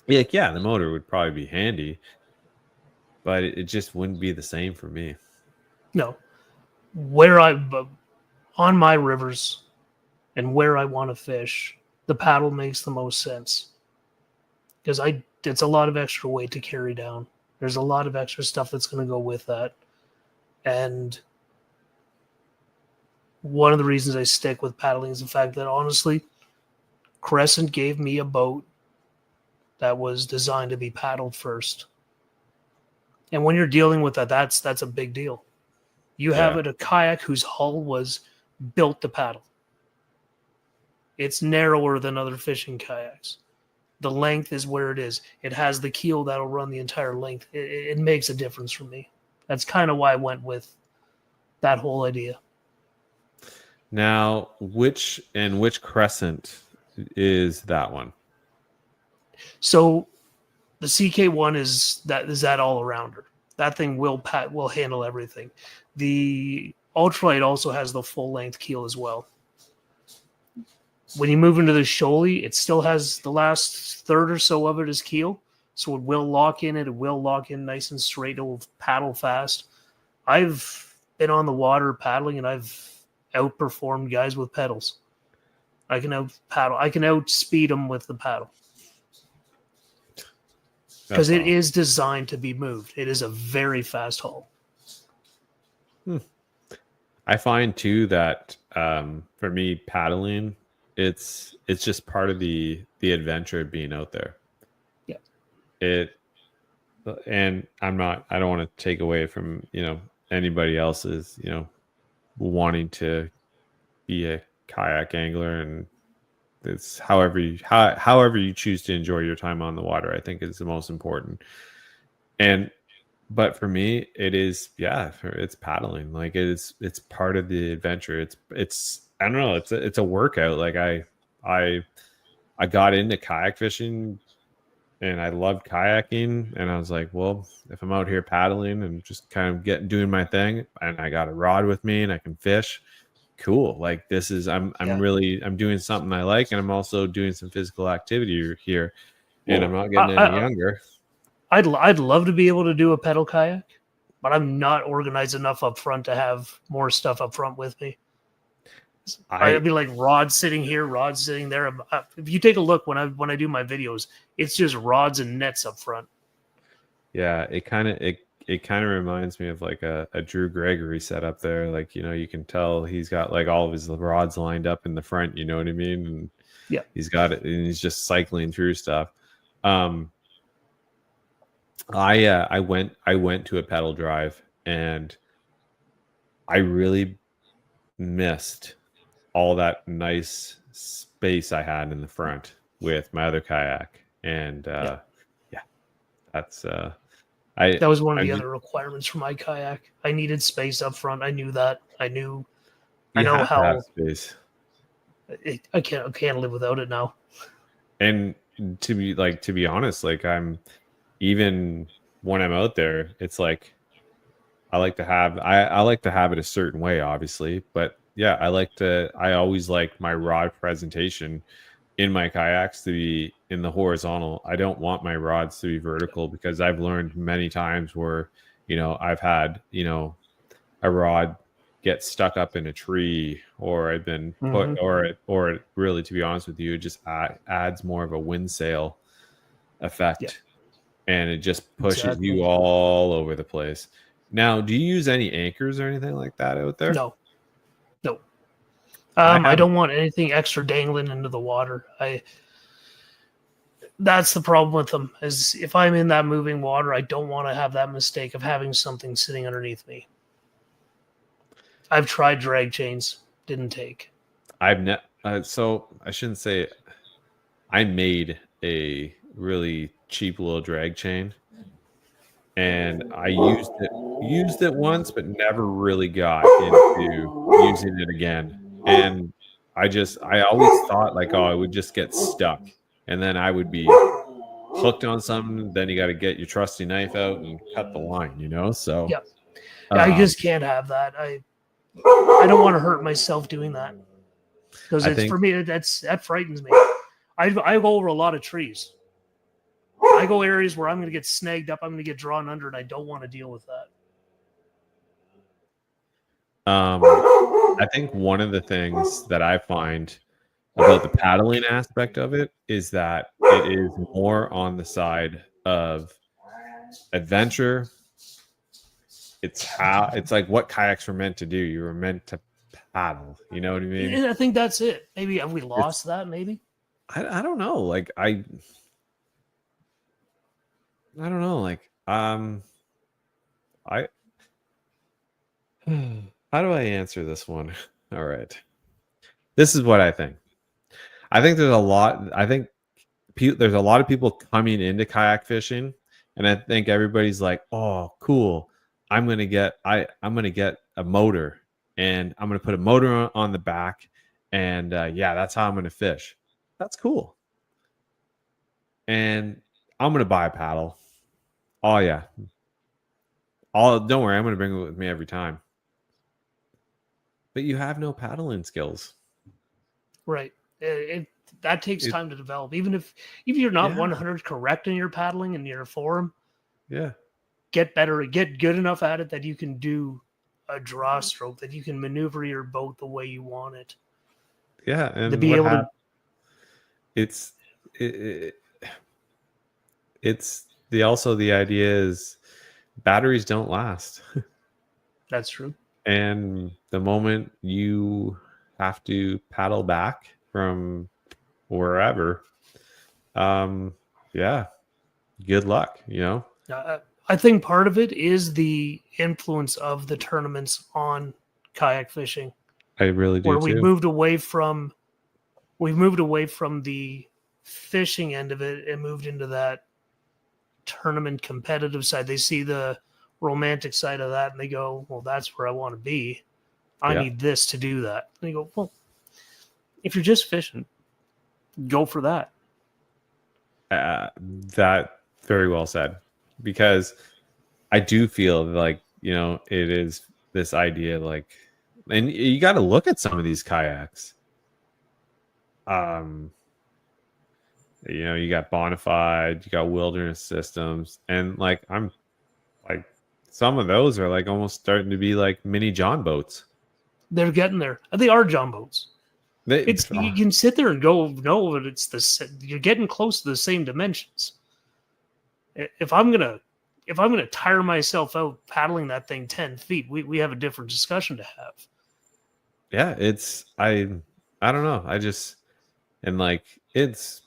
be like, yeah, the motor would probably be handy, but it just wouldn't be the same for me. No. On my rivers and where I want to fish, the paddle makes the most sense. Because it's a lot of extra weight to carry down. There's a lot of extra stuff that's going to go with that. And one of the reasons I stick with paddling is the fact that, honestly, Crescent gave me a boat that was designed to be paddled first. And when you're dealing with that's a big deal. You have a kayak whose hull was built to paddle. It's narrower than other fishing kayaks. The length is where it is. It has the keel that'll run the entire length. It makes a difference for me. That's kind of why I went with that whole idea. Now, which Crescent is that one? So the CK1 is that all arounder. That thing will handle everything. The ultralight also has the full length keel as well. When you move into the shoalie, it still has the last third or so of it as keel, so it will lock in. It will lock in nice and straight. It will paddle fast. I've been on the water paddling, and I've outperformed guys with pedals. I can outspeed them with the paddle because it is designed to be moved. It is a very fast hull. I find too that for me, paddling, it's just part of the adventure of being out there. Yeah. and I don't want to take away from, anybody else's, wanting to be a kayak angler, and it's however you choose to enjoy your time on the water, I think is the most important. But for me, it is, it's paddling. Like it's part of the adventure. It's I don't know, it's a workout. Like I got into kayak fishing and I loved kayaking, and I was like, well, if I'm out here paddling and just kind of doing my thing, and I got a rod with me and I can fish, cool. Like this is I'm doing something I like, and I'm also doing some physical activity here, and I'm not getting any younger. I'd love to be able to do a pedal kayak, but I'm not organized enough up front to have more stuff up front with me. I'd be like rods sitting here, rods sitting there. If you take a look when I do my videos, it's just rods and nets up front. Yeah, it kind of reminds me of like a Drew Gregory setup there. Like, you can tell he's got like all of his rods lined up in the front. You know what I mean? And yeah, he's got it, and he's just cycling through stuff. I went to a pedal drive, and I really missed all that nice space I had in the front with my other kayak. And that's that was one of the other requirements for my kayak. I needed space up front. I knew that. I know how space. I can't live without it now. And to be honest, like even when I'm out there, it's like I like to have it a certain way, obviously, but I always like my rod presentation in my kayaks to be in the horizontal. I don't want my rods to be vertical, because I've learned many times where, I've had, a rod get stuck up in a tree, or I've been put, or really, to be honest with you, it just adds more of a wind sail effect, and it just pushes you all over the place. Now, do you use any anchors or anything like that out there? No. I don't want anything extra dangling into the water. That's the problem with them, is if I'm in that moving water, I don't want to have that mistake of having something sitting underneath me. I've tried drag chains, didn't take. So I shouldn't say I made a really cheap little drag chain, and I used it once, but never really got into using it again. And I always thought like, oh, it would just get stuck, and then I would be hooked on something. Then you got to get your trusty knife out and cut the line, So I just can't have that. I don't want to hurt myself doing that, because for me that frightens me. I go over a lot of trees. I go areas where I'm going to get snagged up. I'm going to get drawn under, and I don't want to deal with that. I think one of the things that I find about the paddling aspect of it is that it is more on the side of adventure. It's like what kayaks were meant to do. You were meant to paddle. You know what I mean? And I think that's it. Maybe have we lost that? Maybe I don't know. Like I don't know. Like how do I answer this one? All right. This is what I think. I think there's a lot of people coming into kayak fishing, and I think everybody's like, "Oh, cool. I'm going to get a motor, and I'm going to put a motor on the back, and that's how I'm going to fish." That's cool. And I'm going to buy a paddle. Oh yeah. Don't worry, I'm going to bring it with me every time. But you have no paddling skills. Right. That takes time to develop. Even if you're not 100 correct in your paddling and your form, get better, get good enough at it that you can do a draw stroke, that you can maneuver your boat the way you want it. Yeah, and to be able to. It's the idea is batteries don't last. That's true. And the moment you have to paddle back from wherever, good luck, you know? I think part of it is the influence of the tournaments on kayak fishing, I really do where too. we've moved away from the fishing end of it and moved into that tournament competitive side. They see the romantic side of that and they go, well, that's where I want to be. I Yeah. need this to do that. And they go, well, if you're just fishing, go for that. That very well said, because I do feel like, you know, it is this idea like, and you got to look at some of these kayaks. You know, you got Bonafide, you got Wilderness Systems, and like I'm like some of those are like almost starting to be like mini John boats. They're getting there. They are John boats. You can sit there and go, no, but you're getting close to the same dimensions. If I'm gonna tire myself out paddling that thing 10 feet, we have a different discussion to have. Yeah, I don't know. I just, and like it's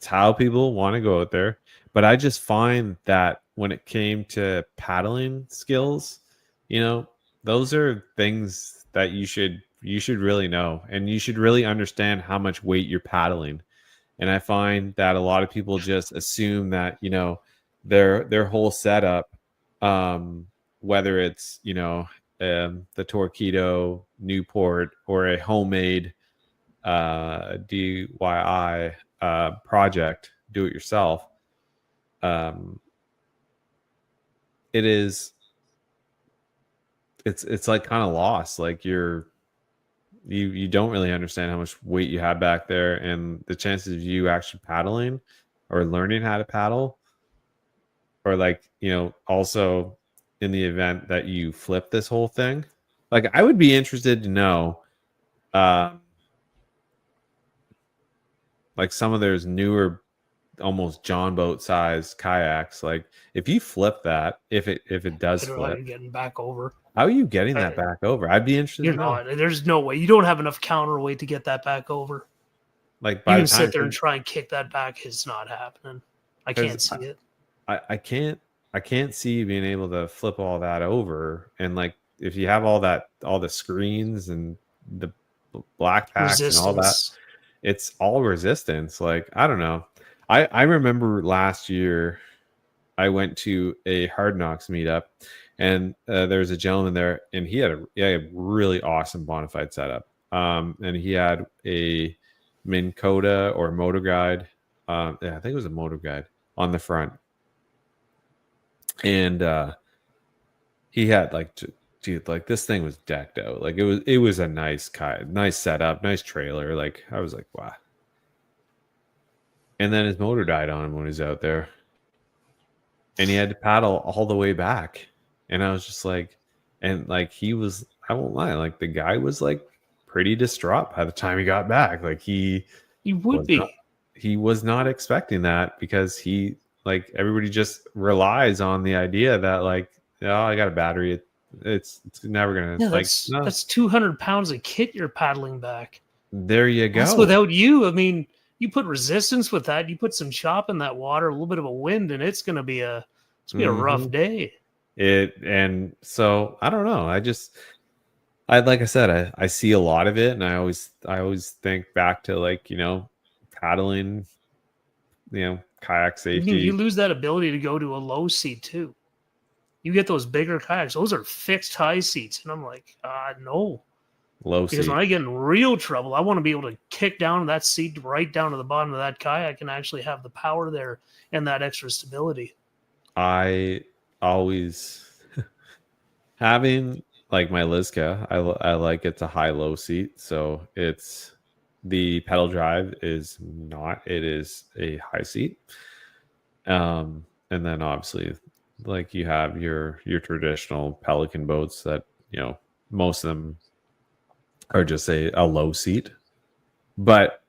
how people want to go out there. But I just find that when it came to paddling skills, you know, those are things that you should really know, and you should really understand how much weight you're paddling. And I find that a lot of people just assume that, you know, their whole setup, whether it's, you know, the Torqeedo Newport or a homemade DIY project, do it yourself, it's like kind of lost. Like you don't really understand how much weight you have back there, and the chances of you actually paddling or learning how to paddle, or like, you know, also in the event that you flip this whole thing, like I would be interested to know, like some of those newer, almost John boat size kayaks, like if you flip that, if it does flip, you're getting back over. How are you getting that back over? I'd be interested. You're not. There's no way. You don't have enough counterweight to get that back over. Like you can sit there and try and kick that back. It's not happening. I can't see it. I can't see you being able to flip all that over. And like if you have all the screens and the black packs and all that, it's all resistance. Like I don't know. I remember last year I went to a Hard Knocks meetup, and there was a gentleman there, and he had a really awesome bonafide setup. And he had a Minn Kota or Motor Guide. I think it was a Motor Guide on the front. And he had like, dude, like this thing was decked out. Like it was a nice setup, nice trailer. Like I was like, wow. And then his motor died on him when he was out there, and he had to paddle all the way back. And I was just like, and like he was, I won't lie, like the guy was like pretty distraught by the time he got back. Like he would be. He was not expecting that, because he, like, everybody just relies on the idea that like, oh, I got a battery. It's never gonna. Yeah, that's 200 pounds of kit you're paddling back. There you go. That's without you. I mean, you put resistance with that. You put some chop in that water, a little bit of a wind, and it's gonna be a rough day. And so I don't know. Like I said, I see a lot of it, and I always think back to, like, you know, paddling, you know, kayak safety. You lose that ability to go to a low seat too. You get those bigger kayaks; those are fixed high seats, and I'm like, no. Low because seat. When I get in real trouble, I want to be able to kick down that seat right down to the bottom of that kayak and actually have the power there and that extra stability. I always having like my Liska, I like it's a high-low seat, so it's the pedal drive is not, it is a high seat. And then obviously, like, you have your traditional Pelican boats that, you know, most of them are just a low seat. But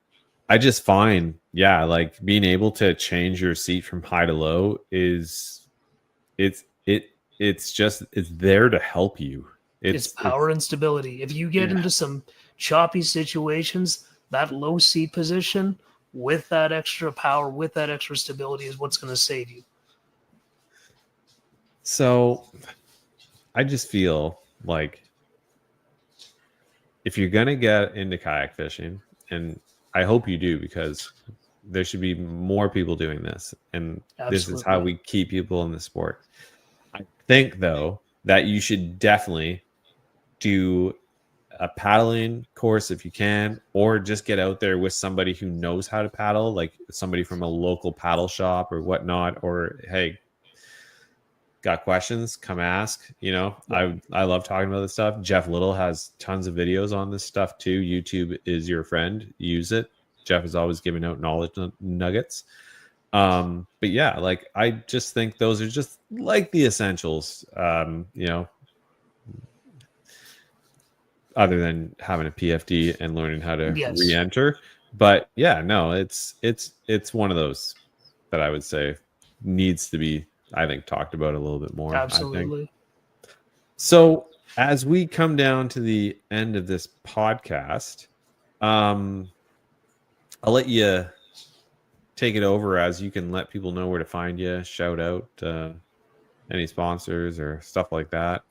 I just find, yeah, like being able to change your seat from high to low it's there to help you. It's power and stability. If you get into some choppy situations, that low seat position with that extra power, with that extra stability is what's going to save you. So I just feel like if you're going to get into kayak fishing, and I hope you do, because there should be more people doing this. And this is how we keep people in the sport. I think, though, that you should definitely do a paddling course if you can, or just get out there with somebody who knows how to paddle, like somebody from a local paddle shop or whatnot, or hey, got questions, come ask. I love talking about this stuff. Jeff Little has tons of videos on this stuff too. YouTube is your friend. Use it. Jeff is always giving out knowledge nuggets. But yeah, like I just think those are just like the essentials, other than having a PFD and learning how to re-enter. But yeah, no, it's one of those that I would say needs to be, I think, talked about a little bit more. Absolutely. So as we come down to the end of this podcast, I'll let you take it over, as you can let people know where to find you, shout out any sponsors or stuff like that.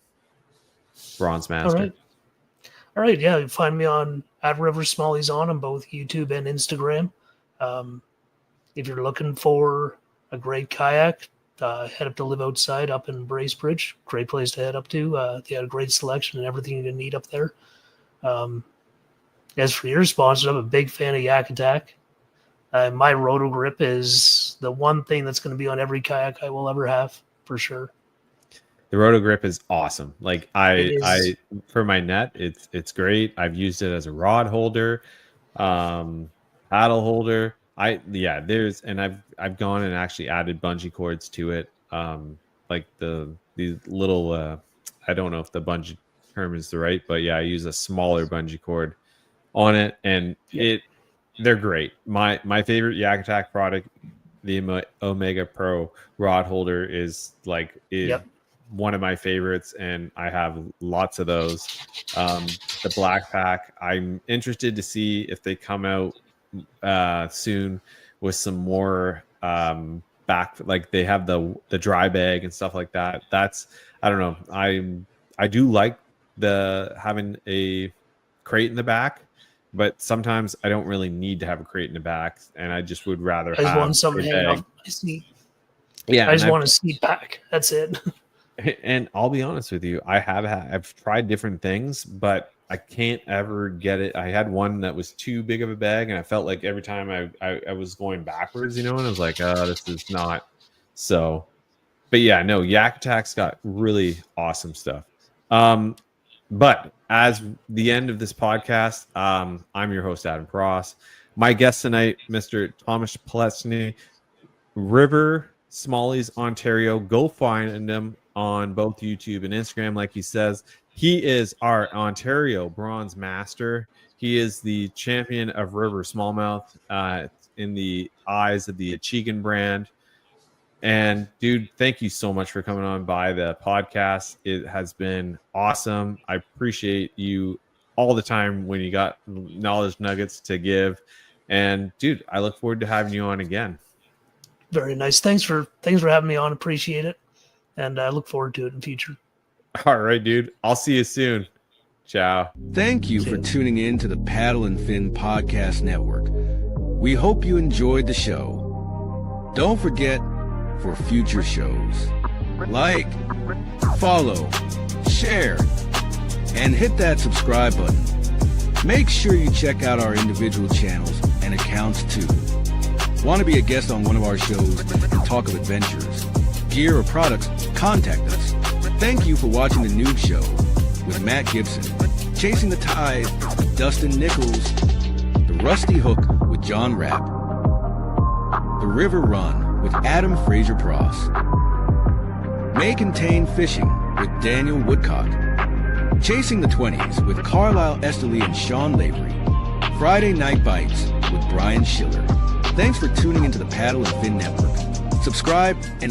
Bronze Master. All right. Yeah. You find me at River Smallies on both YouTube and Instagram. If you're looking for a great kayak, head up to Live Outside up in Bracebridge. Great place to head up to. They had a great selection and everything you need up there. As for your sponsors, I'm a big fan of Yak Attack. My roto grip is the one thing that's going to be on every kayak I will ever have, for sure. The roto grip is awesome. Like I for my net, it's great. I've used it as a rod holder, paddle holder. I've gone and actually added bungee cords to it. Like these little I don't know if the bungee term is the right, but yeah, I use a smaller bungee cord on it, and they're great. My favorite Yak Attack product, the Omega Pro rod holder, is one of my favorites, and I have lots of those. The Black Pack, I'm interested to see if they come out soon with some more back, like they have the dry bag and stuff like that. That's, I don't know, I do like having a crate in the back, but sometimes I don't really need to have a crate in the back, and I just would rather have want something hanging off my seat. Yeah, I just want a seat back. That's it. And I'll be honest with you, I've tried different things, but I can't ever get it. I had one that was too big of a bag, and I felt like every time I was going backwards, and I was like, oh, this is not so. But yeah, no, Yak Attack's got really awesome stuff. But as the end of this podcast, I'm your host, Adam Cross. My guest tonight, Mr. Thomas Paleczny, River Smallies, Ontario. Go find him on both YouTube and Instagram. Like he says, he is our Ontario Bronze Master. He is the champion of River Smallmouth in the eyes of the Achigan brand. And dude, thank you so much for coming on by the podcast. It has been awesome. I appreciate you all the time when you got knowledge nuggets to give. And dude, I look forward to having you on again. Very nice. Thanks for having me on. Appreciate it. And I look forward to it in the future. All right, dude. I'll see you soon. Ciao. Thank you for tuning in to the Paddle and Fin Podcast Network. We hope you enjoyed the show. Don't forget, for future shows, like, follow, share, and hit that subscribe button. Make sure you check out our individual channels and accounts too. Want to be a guest on one of our shows and talk of adventures, gear, or products? Contact us. Thank you for watching The Noob Show with Matt Gibson, Chasing the Tide with Dustin Nichols, The Rusty Hook with John Rapp, The River Run with Adam Fraser Pross, May Contain Fishing with Daniel Woodcock, Chasing the 20s with Carlisle Esterly and Sean Lavery, Friday Night Bites with Brian Schiller. Thanks for tuning into the Paddle and Fin Network. Subscribe and